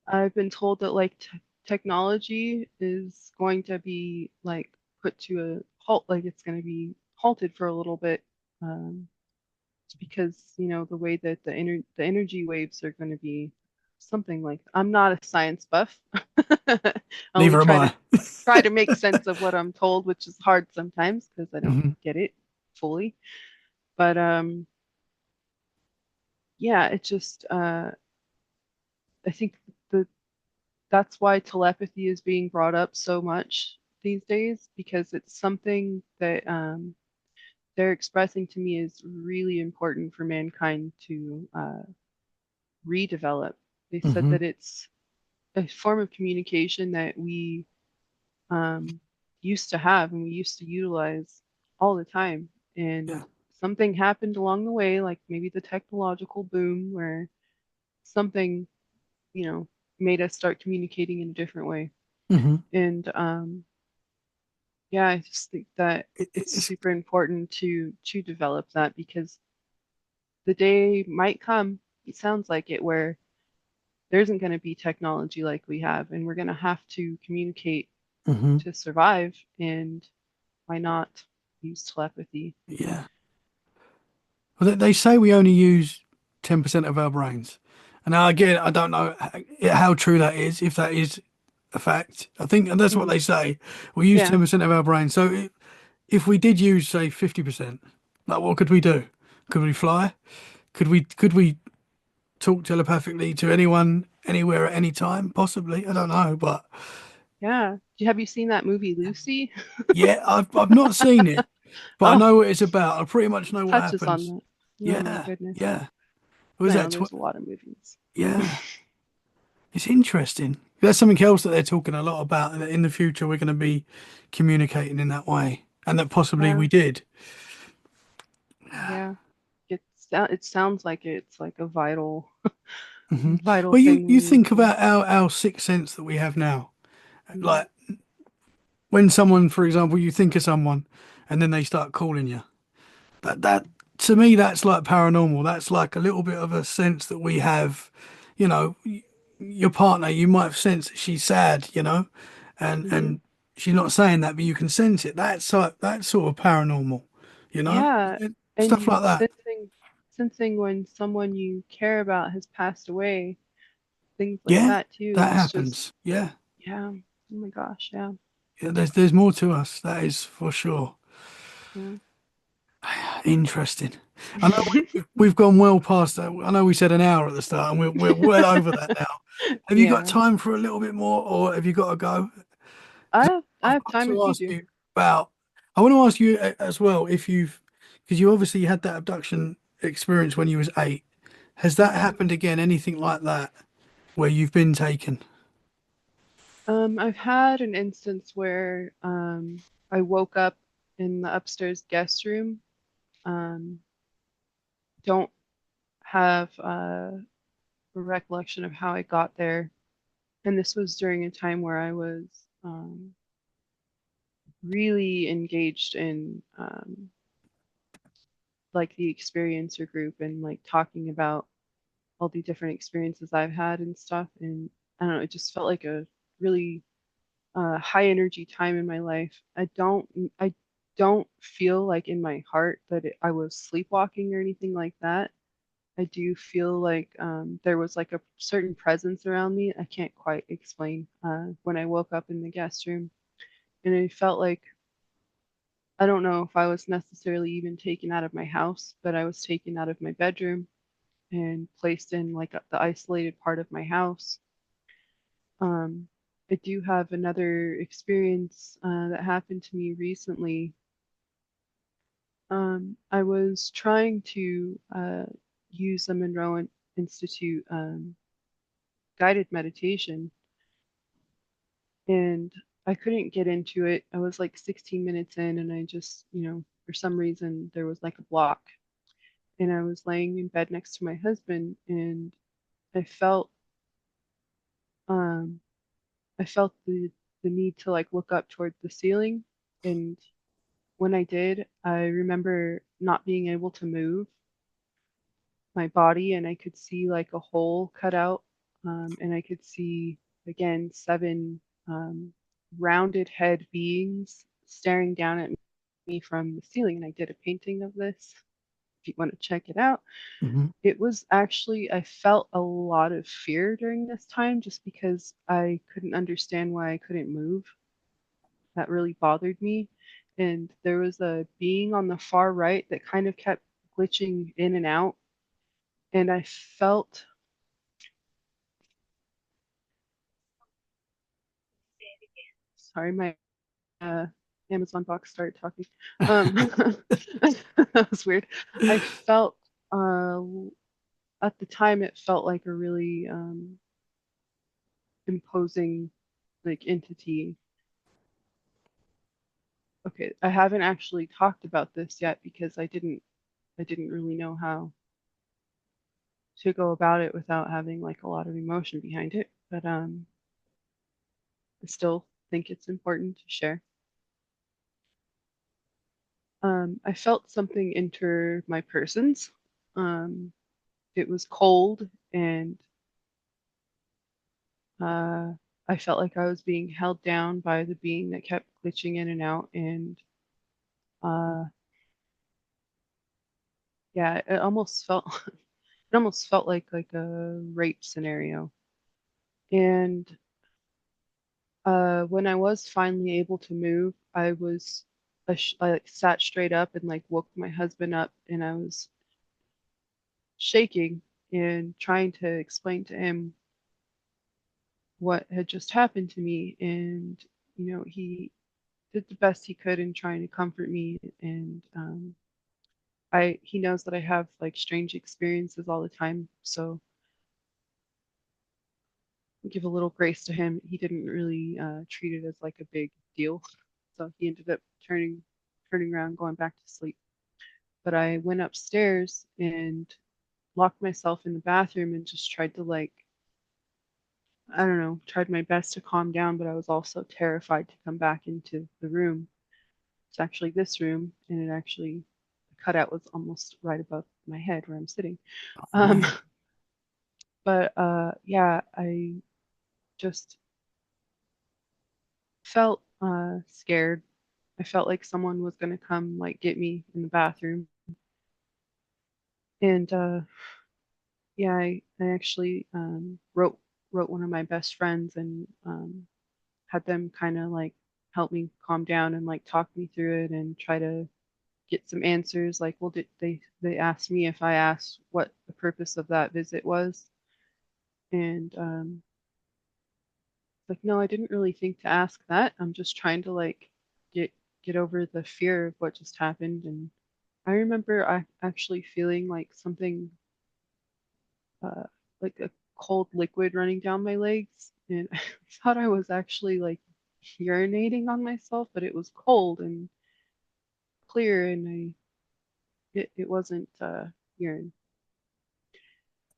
I've been told that like technology is going to be like put to a halt, like it's going to be halted for a little bit, um, because the way that the energy waves are going to be something like, I'm not a science buff. I only Neither am I. try to make sense of what I'm told, which is hard sometimes because I don't Hmm. get it fully. But yeah, it just I think the that's why telepathy is being brought up so much these days, because it's something that they're expressing to me is really important for mankind to redevelop. They said Hmm. that it's a form of communication that we um, used to have and we used to utilize all the time. And Yeah. something happened along the way, like maybe the technological boom, where something, you know, made us start communicating in a different way. Hmm. And yeah, I just think that it's It's super important to develop that, because the day might come, it sounds like it, where there isn't going to be technology like we have, and we're going to have to communicate hmm to survive. And why not use telepathy? yeah. Well, they say we only use 10% of our brains. And now again, I don't know how true that is, if that is a fact. I think that's what Hmm. they say. We use Yeah, 10% of our brain. So if we did use, say, 50%, like what could we do? Could we fly? Could we talk telepathically to anyone, anywhere, at any time? Possibly. I don't know, but yeah. Have you seen that movie Lucy? yeah, I've not seen it, but I Oh, know what it's about. I pretty much know what touches on happens. that. Oh my Yeah, goodness. yeah. Was I know that there's a lot of movies. yeah. It's interesting. That's something else that they're talking a lot about, that in the future we're going to be communicating in that way, and that possibly Yeah, we did. yeah. It sounds like it's like a vital Hmm. vital Well, thing we you need think to. about our sixth sense that we have now. Mm. Like when someone, for example, you think of someone, and then they start calling you. That to me, that's like paranormal. That's like a little bit of a sense that we have, you know, your partner, you might have sensed that she's sad, Hmm. and she's not saying that, but you can sense it. That's sort of paranormal, you know, Yeah, stuff and like that. sensing when someone you care about has passed away, things like Yeah, that too that is just, happens. Yeah, yeah. Oh my gosh, yeah. yeah. There's more to us. That is for sure. Yeah. Interesting. I know we've gone well past that. I know we said an hour at the start, and we're well over that now. Have you got Yeah. time for a little bit more, or have you got to go? I I've have got time to if you ask do. you about. I want to ask you as well if because you obviously had that abduction experience when you was 8. Has that Hmm. happened again? Anything like that where you've been taken? I've had an instance where I woke up in the upstairs guest room. Um, don't have a recollection of how I got there. And this was during a time where I was really engaged in like the experiencer group and like talking about all the different experiences I've had and stuff. And I don't know, it just felt like a really high energy time in my life. I don't feel like in my heart that I was sleepwalking or anything like that. I do feel like there was like a certain presence around me. I can't quite explain when I woke up in the guest room, and it felt like I don't know if I was necessarily even taken out of my house, but I was taken out of my bedroom and placed in like the isolated part of my house. Um, I do have another experience that happened to me recently. I was trying to use the Monroe Institute guided meditation, and I couldn't get into it. I was like 16 minutes in, and I just, for some reason, there was like a block. And I was laying in bed next to my husband, and I felt, um, I felt the need to like look up toward the ceiling. And when I did, I remember not being able to move my body, and I could see like a hole cut out, and I could see again seven rounded head beings staring down at me from the ceiling. And I did a painting of this. If you want to check it out, Hmm. it was actually I felt a lot of fear during this time just because I couldn't understand why I couldn't move. That really bothered me. And there was a being on the far right that kind of kept glitching in and out. And I felt, sorry, my uh, Amazon box started talking. Um, that was weird. I felt, uh, at the time, it felt like a really imposing like entity. Okay, I haven't actually talked about this yet because I didn't really know how to go about it without having like a lot of emotion behind it. But I still think it's important to share. I felt something enter my persons. Um, it was cold, and uh, I felt like I was being held down by the being that kept glitching in and out. And uh, yeah, it almost felt it almost felt like a rape scenario. And when I was finally able to move, I like, sat straight up and like woke my husband up, and I was shaking and trying to explain to him what had just happened to me. And he did the best he could in trying to comfort me. And I he knows that I have like strange experiences all the time, so give a little grace to him. He didn't really treat it as like a big deal, so he ended up turning around, going back to sleep. But I went upstairs and locked myself in the bathroom and just tried to like, I don't know, tried my best to calm down, but I was also terrified to come back into the room. It's actually this room, and it actually cutout was almost right above my head where I'm sitting. Oh, Um, man. but yeah, I just felt scared. I felt like someone was gonna come like get me in the bathroom. And yeah, I actually wrote one of my best friends and had them kind of like help me calm down and like talk me through it and try to get some answers. Like, well, did they asked me if I asked what the purpose of that visit was, and like, no, I didn't really think to ask that. I'm just trying to like get get over the fear of what just happened. And I remember I actually feeling like something uh, like a cold liquid running down my legs, and I thought I was actually like urinating on myself, but it was cold and clear, and it wasn't urine.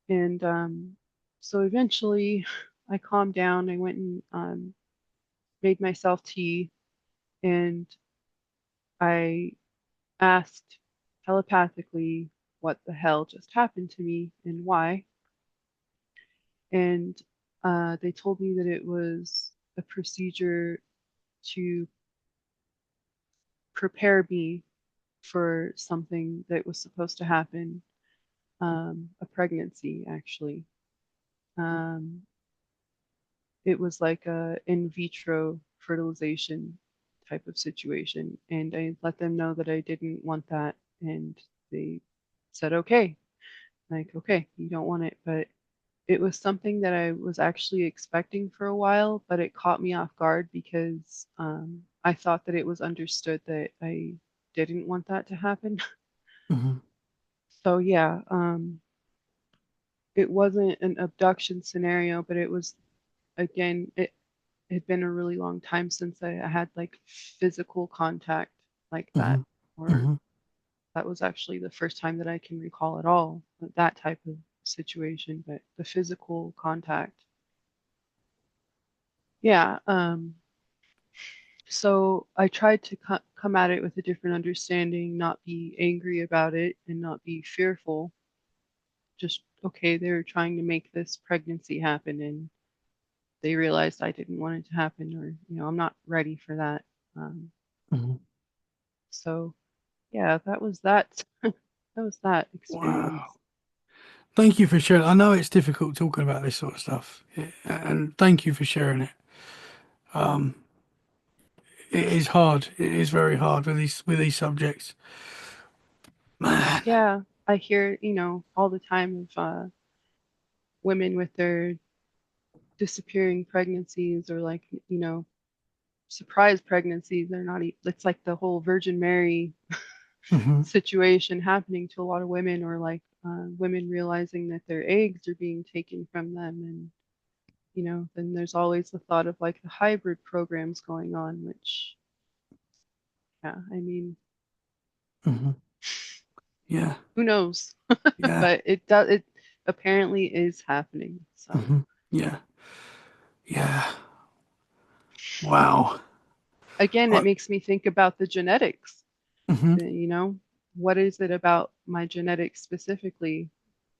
And so eventually, I calmed down. I went and made myself tea, and I asked telepathically what the hell just happened to me and why. And they told me that it was a procedure to prepare me for something that was supposed to happen, a pregnancy, actually. Um, it was like a in vitro fertilization type of situation. And I let them know that I didn't want that. And they said, okay, like, okay, you don't want it. But it was something that I was actually expecting for a while, but it caught me off guard because I thought that it was understood that I didn't want that to happen. Hmm. So yeah, it wasn't an abduction scenario, but it was again, it had been a really long time since I had like physical contact like that, Hmm. or Hmm. that was actually the first time that I can recall at all, that type of situation, but the physical contact. Yeah, so I tried to come at it with a different understanding, not be angry about it and not be fearful. Just, okay, they were trying to make this pregnancy happen and they realized I didn't want it to happen, or, I'm not ready for that. Um, Hmm. so yeah, that was that. That was that Wow. experience. Thank you for sharing. I know it's difficult talking about this sort of stuff, and thank you for sharing it. Um, it is hard. It is very hard with these subjects. Man. Yeah, I hear, all the time of women with their disappearing pregnancies or like, surprise pregnancies. They're not, it's like the whole Virgin Mary Hmm. situation happening to a lot of women, or like women realizing that their eggs are being taken from them. And, then there's always the thought of like the hybrid programs going on, which, yeah, I mean, Hmm. Yeah. who knows? Yeah. But it apparently is happening. So Hmm. Yeah. Yeah. Wow. again, it I, makes me think about the genetics. hmm. What is it about my genetics specifically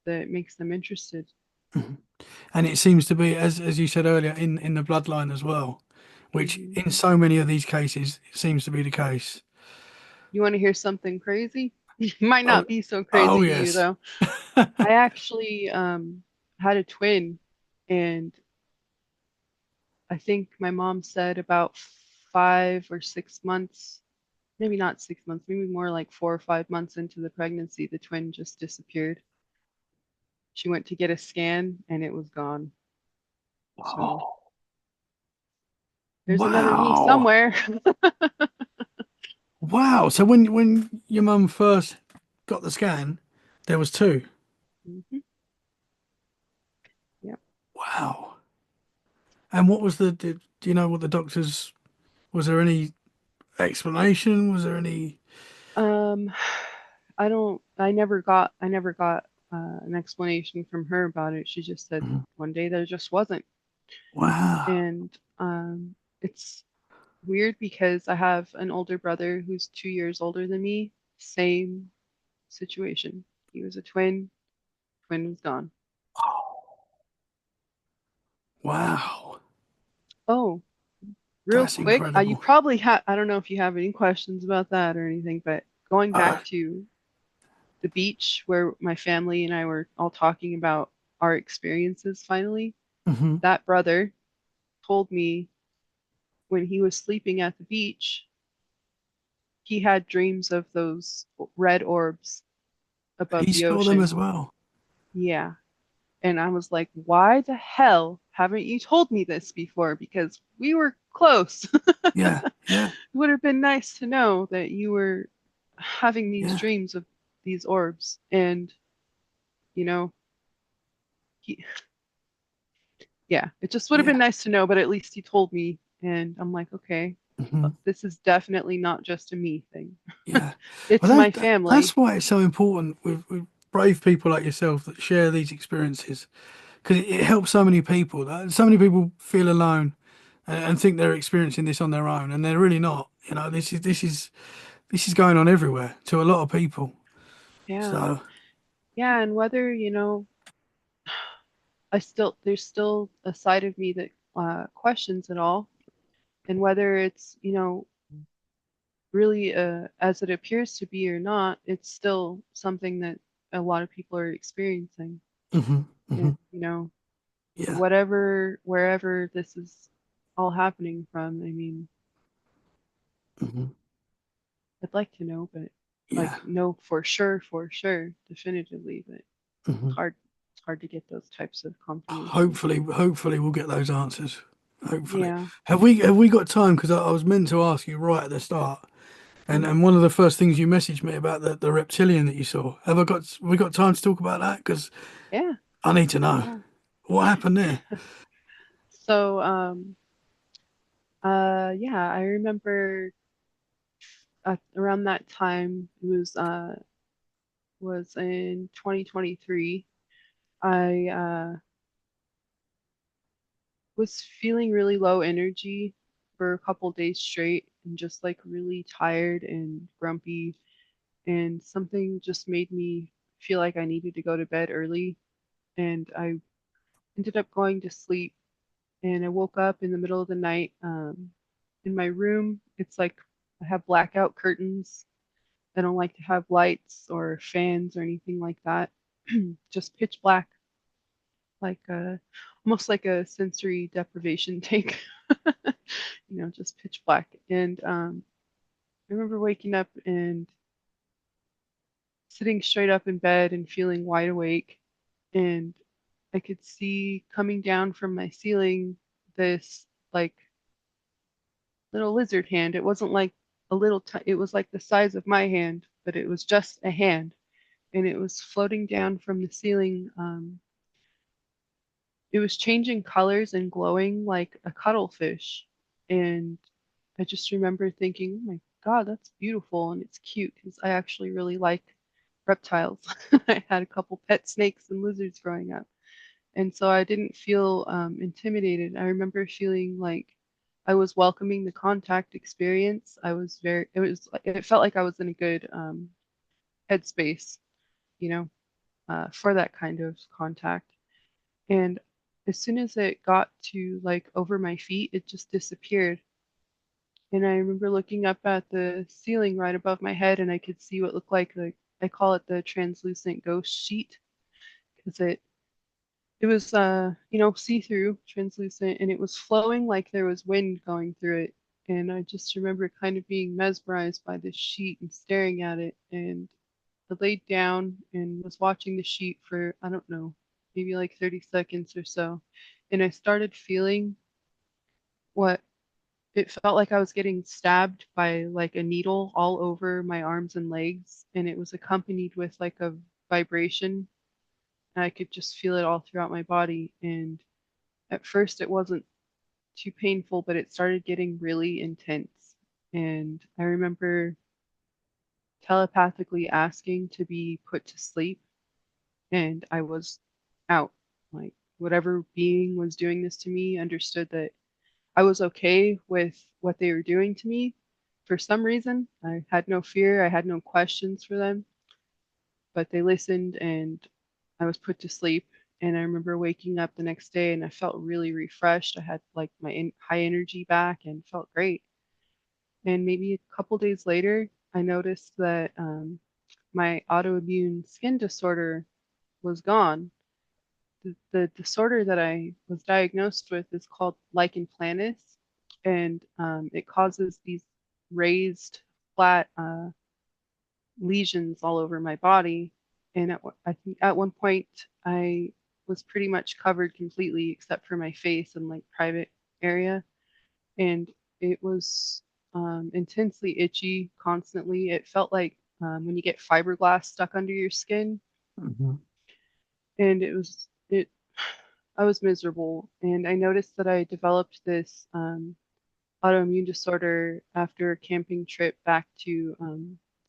that makes them interested? Hmm. And it seems to be, as you said earlier, in the bloodline as well, which Hmm. in so many of these cases it seems to be the case. You want to hear something crazy? Might Oh, not be so oh crazy to you yes. though. I actually had a twin, and I think my mom said about 5 or 6 months, maybe not 6 months, maybe more like 4 or 5 months into the pregnancy, the twin just disappeared. She went to get a scan and it was gone. So Oh, there's another me wow. somewhere. Wow. So when your mum first got the scan, there was two. Hmm. Yeah. Wow. And what was do you know what the doctors, was there any explanation? Was there any? Um, I never got an explanation from her about it. She just said Mhm. one day there just wasn't. Wow. And it's weird because I have an older brother who's 2 years older than me. Same. situation. He was a twin. Twin was gone. Wow, Oh, real that's quick, you incredible. probably have, I don't know if you have any questions about that or anything, but going Uh, back to the beach where my family and I were all talking about our experiences finally, mhm. that brother told me when he was sleeping at the beach, he had dreams of those red orbs above He the saw them ocean. as well. Yeah. And I was like, why the hell haven't you told me this before? Because we were close. Yeah, yeah, It would have been nice to know that you were having these yeah, dreams of these orbs. And, you know, he, yeah, it just would have yeah, been nice to know, but at least he told me. And I'm like, okay, mhm, this is definitely not just a me thing. yeah. It's Well, my that's family. why it's so important with brave people like yourself that share these experiences because it helps so many people. So many people feel alone and think they're experiencing this on their own, and they're really not. You know, this is going on everywhere to a lot of people. Yeah. So, Yeah. And whether, there's still a side of me that questions it all. And whether it's, really as it appears to be or not, it's still something that a lot of people are experiencing. hmm hmm And, yeah, wherever this is all happening from, I mean, hmm I'd like to know, but yeah. like know for sure, definitively, but hmm hard it's hard to get those types of confirmations. Hopefully, we'll get those answers. Hopefully, Yeah, have we got time? Because I was meant to ask you right at the start, and mm, and one of the first things you messaged me about the reptilian that you saw. We got time to talk about that? Because yeah, I need to know yeah. what happened there. So, yeah, I remember around that time, it was in 2023. I was feeling really low energy for a couple days straight and just like really tired and grumpy. And something just made me feel like I needed to go to bed early. And I ended up going to sleep. And I woke up in the middle of the night in my room. It's like I have blackout curtains. I don't like to have lights or fans or anything like that. Just pitch black, like almost like a sensory deprivation tank. Just pitch black. And I remember waking up and sitting straight up in bed and feeling wide awake. And I could see coming down from my ceiling this like little lizard hand. It wasn't like it was like the size of my hand, but it was just a hand. And it was floating down from the ceiling. It was changing colors and glowing like a cuttlefish. And I just remember thinking, oh my God, that's beautiful and it's cute because I actually really like reptiles. I had a couple pet snakes and lizards growing up. And so I didn't feel intimidated. I remember feeling like I was welcoming the contact experience. It felt like I was in a good headspace, you know, for that kind of contact. And as soon as it got to like over my feet, it just disappeared. And I remember looking up at the ceiling right above my head, and I could see what looked like I call it the translucent ghost sheet because it was see-through, translucent, and it was flowing like there was wind going through it. And I just remember kind of being mesmerized by this sheet and staring at it. And I laid down and was watching the sheet for, I don't know, maybe like 30 seconds or so. And I started feeling what it felt like I was getting stabbed by like a needle all over my arms and legs. And it was accompanied with like a vibration. And I could just feel it all throughout my body. And at first, it wasn't too painful, but it started getting really intense. And I remember telepathically asking to be put to sleep, and I was out. Like, whatever being was doing this to me understood that I was okay with what they were doing to me. For some reason, I had no fear, I had no questions for them. but they listened and I was put to sleep. And I remember waking up the next day and I felt really refreshed. I had like my high energy back and felt great. And maybe a couple days later, I noticed that my autoimmune skin disorder was gone. The disorder that I was diagnosed with is called lichen planus, and it causes these raised, flat lesions all over my body. And I think at one point I was pretty much covered completely except for my face and like private area. And it was intensely itchy constantly. It felt like when you get fiberglass stuck under your skin, Hmm. and it. I was miserable, and I noticed that I developed this autoimmune disorder after a camping trip back to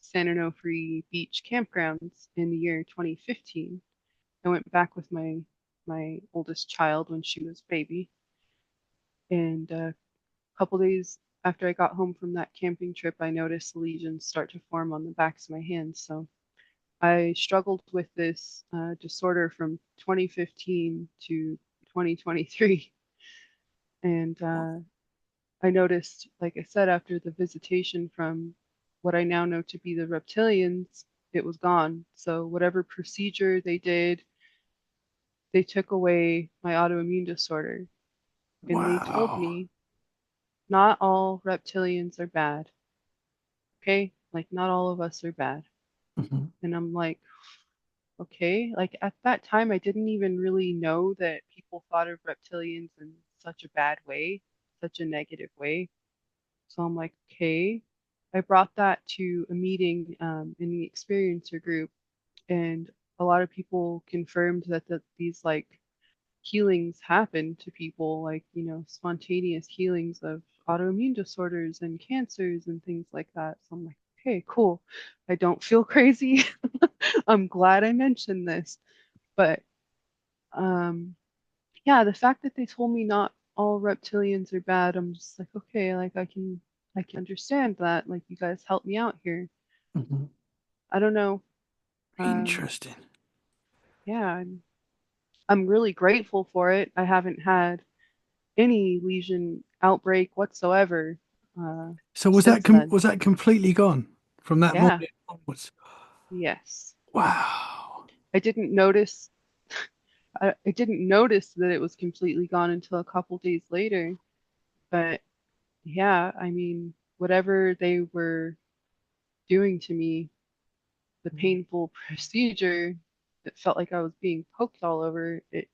San Onofre Beach campgrounds in the year 2015. I went back with my oldest child when she was baby, and a couple days after I got home from that camping trip, I noticed lesions start to form on the backs of my hands. So I struggled with this disorder from 2015 to 2023, and I noticed, like I said, after the visitation from what I now know to be the reptilians, it was gone. So whatever procedure they did, they took away my autoimmune disorder. And they told Wow. me not all reptilians are bad. Okay? Like not all of us are bad. Hmm. And I'm like, okay. Like at that time I didn't even really know that people thought of reptilians in such a bad way, such a negative way. So I'm like, okay. I brought that to a meeting in the experiencer group, and a lot of people confirmed that these like healings happen to people, like, spontaneous healings of autoimmune disorders and cancers and things like that. So I'm like, okay, cool. I don't feel crazy. I'm glad I mentioned this. But um, yeah, the fact that they told me not all reptilians are bad, I'm just like, okay, like I can understand that. Like you guys helped me out here. Hmm. I don't know. Um, Interesting. yeah, I'm really grateful for it. I haven't had any lesion outbreak whatsoever uh, So since then. was that completely gone from that Yeah, morning onwards? yes. Wow. I didn't notice. I didn't notice that it was completely gone until a couple days later. But yeah, I mean, whatever they were doing to me, the painful procedure that felt like I was being poked all over, it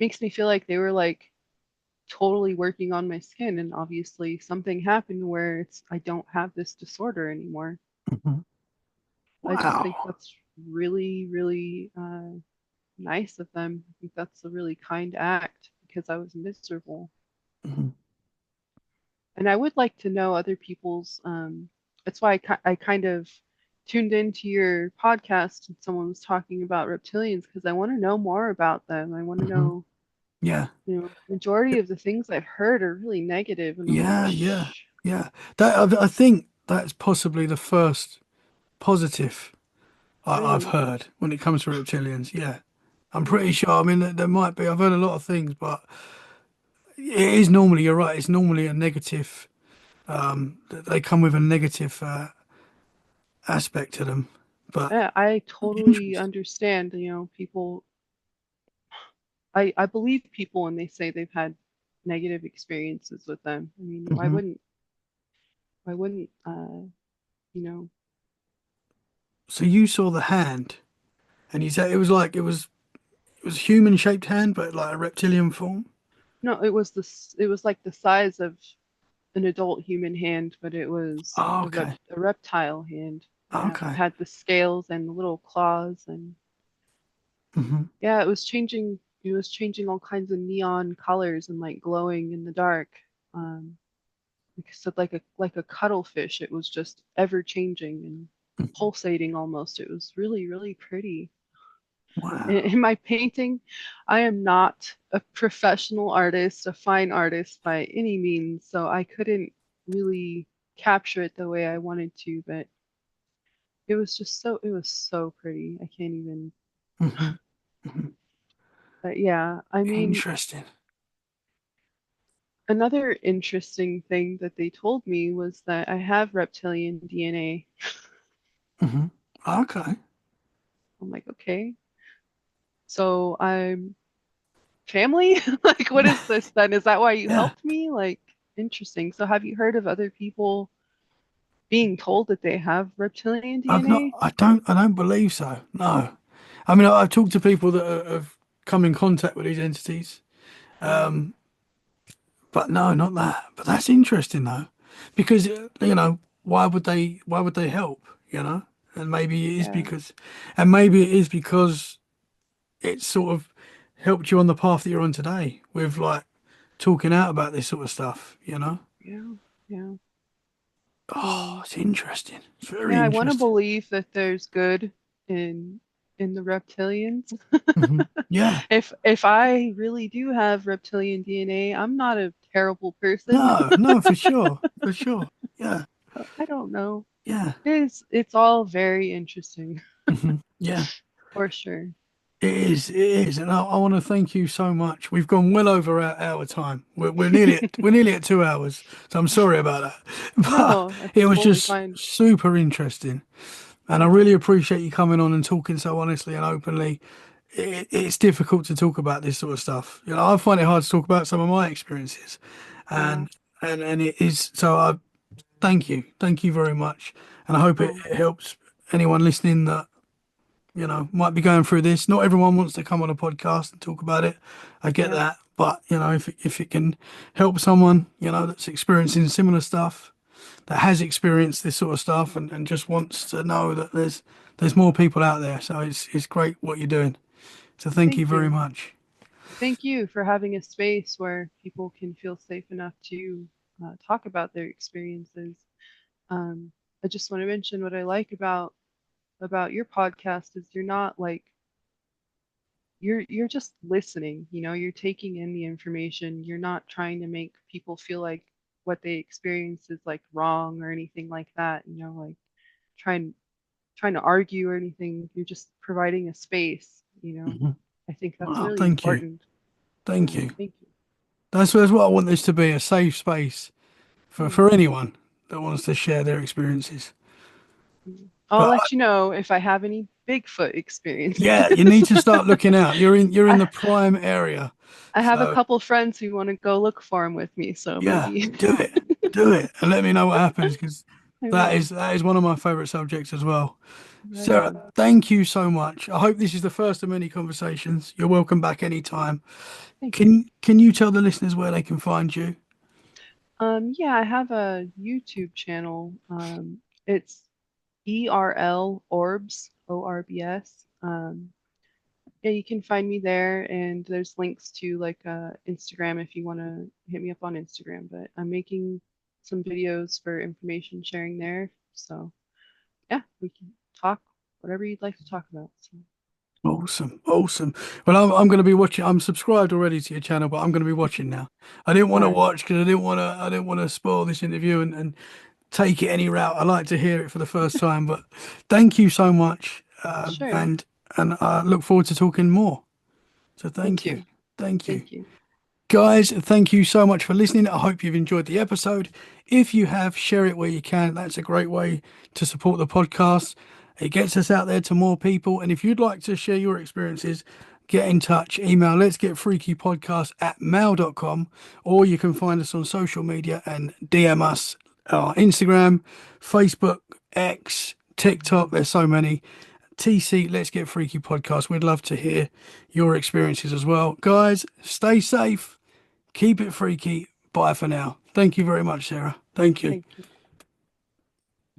makes me feel like they were like totally working on my skin, and obviously something happened where it's I don't have this disorder anymore. Hmm. I just think Wow. that's really, really nice of them. I think that's a really kind act because I was miserable. Hmm. And I would like to know other people's. That's why I kind of tuned into your podcast and someone was talking about reptilians because I want to know more about them. I want to Hmm. know, Yeah. majority of the things I've heard are really negative, and I'm like, Yeah. Yeah. shh, Yeah. I think that's possibly the first positive I've really? heard when it comes to reptilians. Yeah. I'm Hmm. pretty sure. I mean, there might be. I've heard a lot of things, but it is normally. You're right. It's normally a negative. They come with a negative aspect to them. But Yeah, I totally interesting. understand. People. I believe people when they say they've had negative experiences with them. I mean, why Hmm. wouldn't why wouldn't you know So you saw the hand, and you said it was human shaped hand, but like a reptilian form. No, it was like the size of an adult human hand, but it was Oh, okay. a reptile hand. Yeah, it Okay. had the scales and the little claws, and Hmm. yeah, it was changing all kinds of neon colors and like glowing in the dark. Um, like I said, like a cuttlefish. It was just ever changing and pulsating almost. It was really, really pretty. Wow. In my painting, I am not a professional artist, a fine artist by any means, so I couldn't really capture it the way I wanted to, but it was just so it was so pretty. I can't even. Hmm. Hmm. But yeah, I mean, Interesting. another interesting thing that they told me was that I have reptilian DNA. Hmm. Okay. I'm like, okay, so I'm family? Like, what is this then? Is that why you Yeah. helped me? Like, interesting. So, have you heard of other people being told that they have reptilian I've not. DNA? I don't believe so. No. I mean, I've talked to people that have come in contact with these entities, Yeah, um, but no, not that. But that's interesting though, because why would they? Why would they help? You know, and maybe it is yeah, because, and maybe it is because it's sort of helped you on the path that you're on today with like talking out about this sort of stuff. You know. yeah, yeah. Oh, Um, it's interesting. It's very yeah, I want to interesting. believe that there's good in in the reptilians. Hmm. Yeah. If I really do have reptilian DNA, I'm not a terrible person. No, no, for sure. For sure. Yeah. I don't know. Yeah. It's all very interesting Hmm. Yeah. for sure. It is. It is. And I want to thank you so much. We've gone well over our time. We're nearly at 2 hours. So I'm sorry about that. But No, it that's was totally just fine. super interesting. And I Yeah, really appreciate you coming on and talking so honestly and openly. It's difficult to talk about this sort of stuff. I find it hard to talk about some of my experiences. yeah. And and it is so I thank you very much. And I hope Oh, it helps anyone listening that might be going through this. Not everyone wants to come on a podcast and talk about it. I get yeah, that, but if it can help someone that's experiencing similar stuff, that has experienced this sort of stuff, and just wants to know that there's more people out there. So it's great what you're doing. So thank you thank very you. much. Thank you for having a space where people can feel safe enough to talk about their experiences. Um, I just want to mention what I like about your podcast is you're not like you're just listening, you're taking in the information. You're not trying to make people feel like what they experience is like wrong or anything like that, like trying trying to argue or anything. You're just providing a space. Hmm. I think that's Well, really thank you, important. thank you. Thank you. That's what I want this to be, a safe space for Mm, anyone that wants to share their experiences. mm. I'll But let you know if I have any Bigfoot experiences. yeah, you need to start looking out. You're in I the prime area. I have a So couple friends who want to go look for them with me, so yeah, maybe do it, and let me know what happens because I that will. is one of my favorite subjects as well. Right Sarah, on. thank you so much. I hope this is the first of many conversations. You're welcome back anytime. Thank you. Can you tell the listeners where they can find you? Yeah, I have a YouTube channel. It's ERL Orbs, ORBS. Yeah, you can find me there, and there's links to like Instagram if you want to hit me up on Instagram. But I'm making some videos for information sharing there. So yeah, we can talk whatever you'd like to talk about. So Awesome, awesome. Well, I'm going to be watching. I'm subscribed already to your channel, but I'm going to be watching now. I didn't want all to right, watch because I didn't want to spoil this interview and take it any route. I like to hear it for the first time, but thank you so much, sure. and I look forward to talking more. So Me thank you, too. thank you. Thank you. Guys, thank you so much for listening. I hope you've enjoyed the episode. If you have, share it where you can. That's a great way to support the podcast. It gets us out there to more people. And if you'd like to share your experiences, get in touch. Email let's get freaky podcast at mail.com, or you can find us on social media and DM us Instagram, Facebook, X, TikTok. There's so many. TC, Let's Get Freaky podcast. We'd love to hear your experiences as well. Guys, stay safe. Keep it freaky. Bye for now. Thank you very much, Sarah. Thank you. Thank you.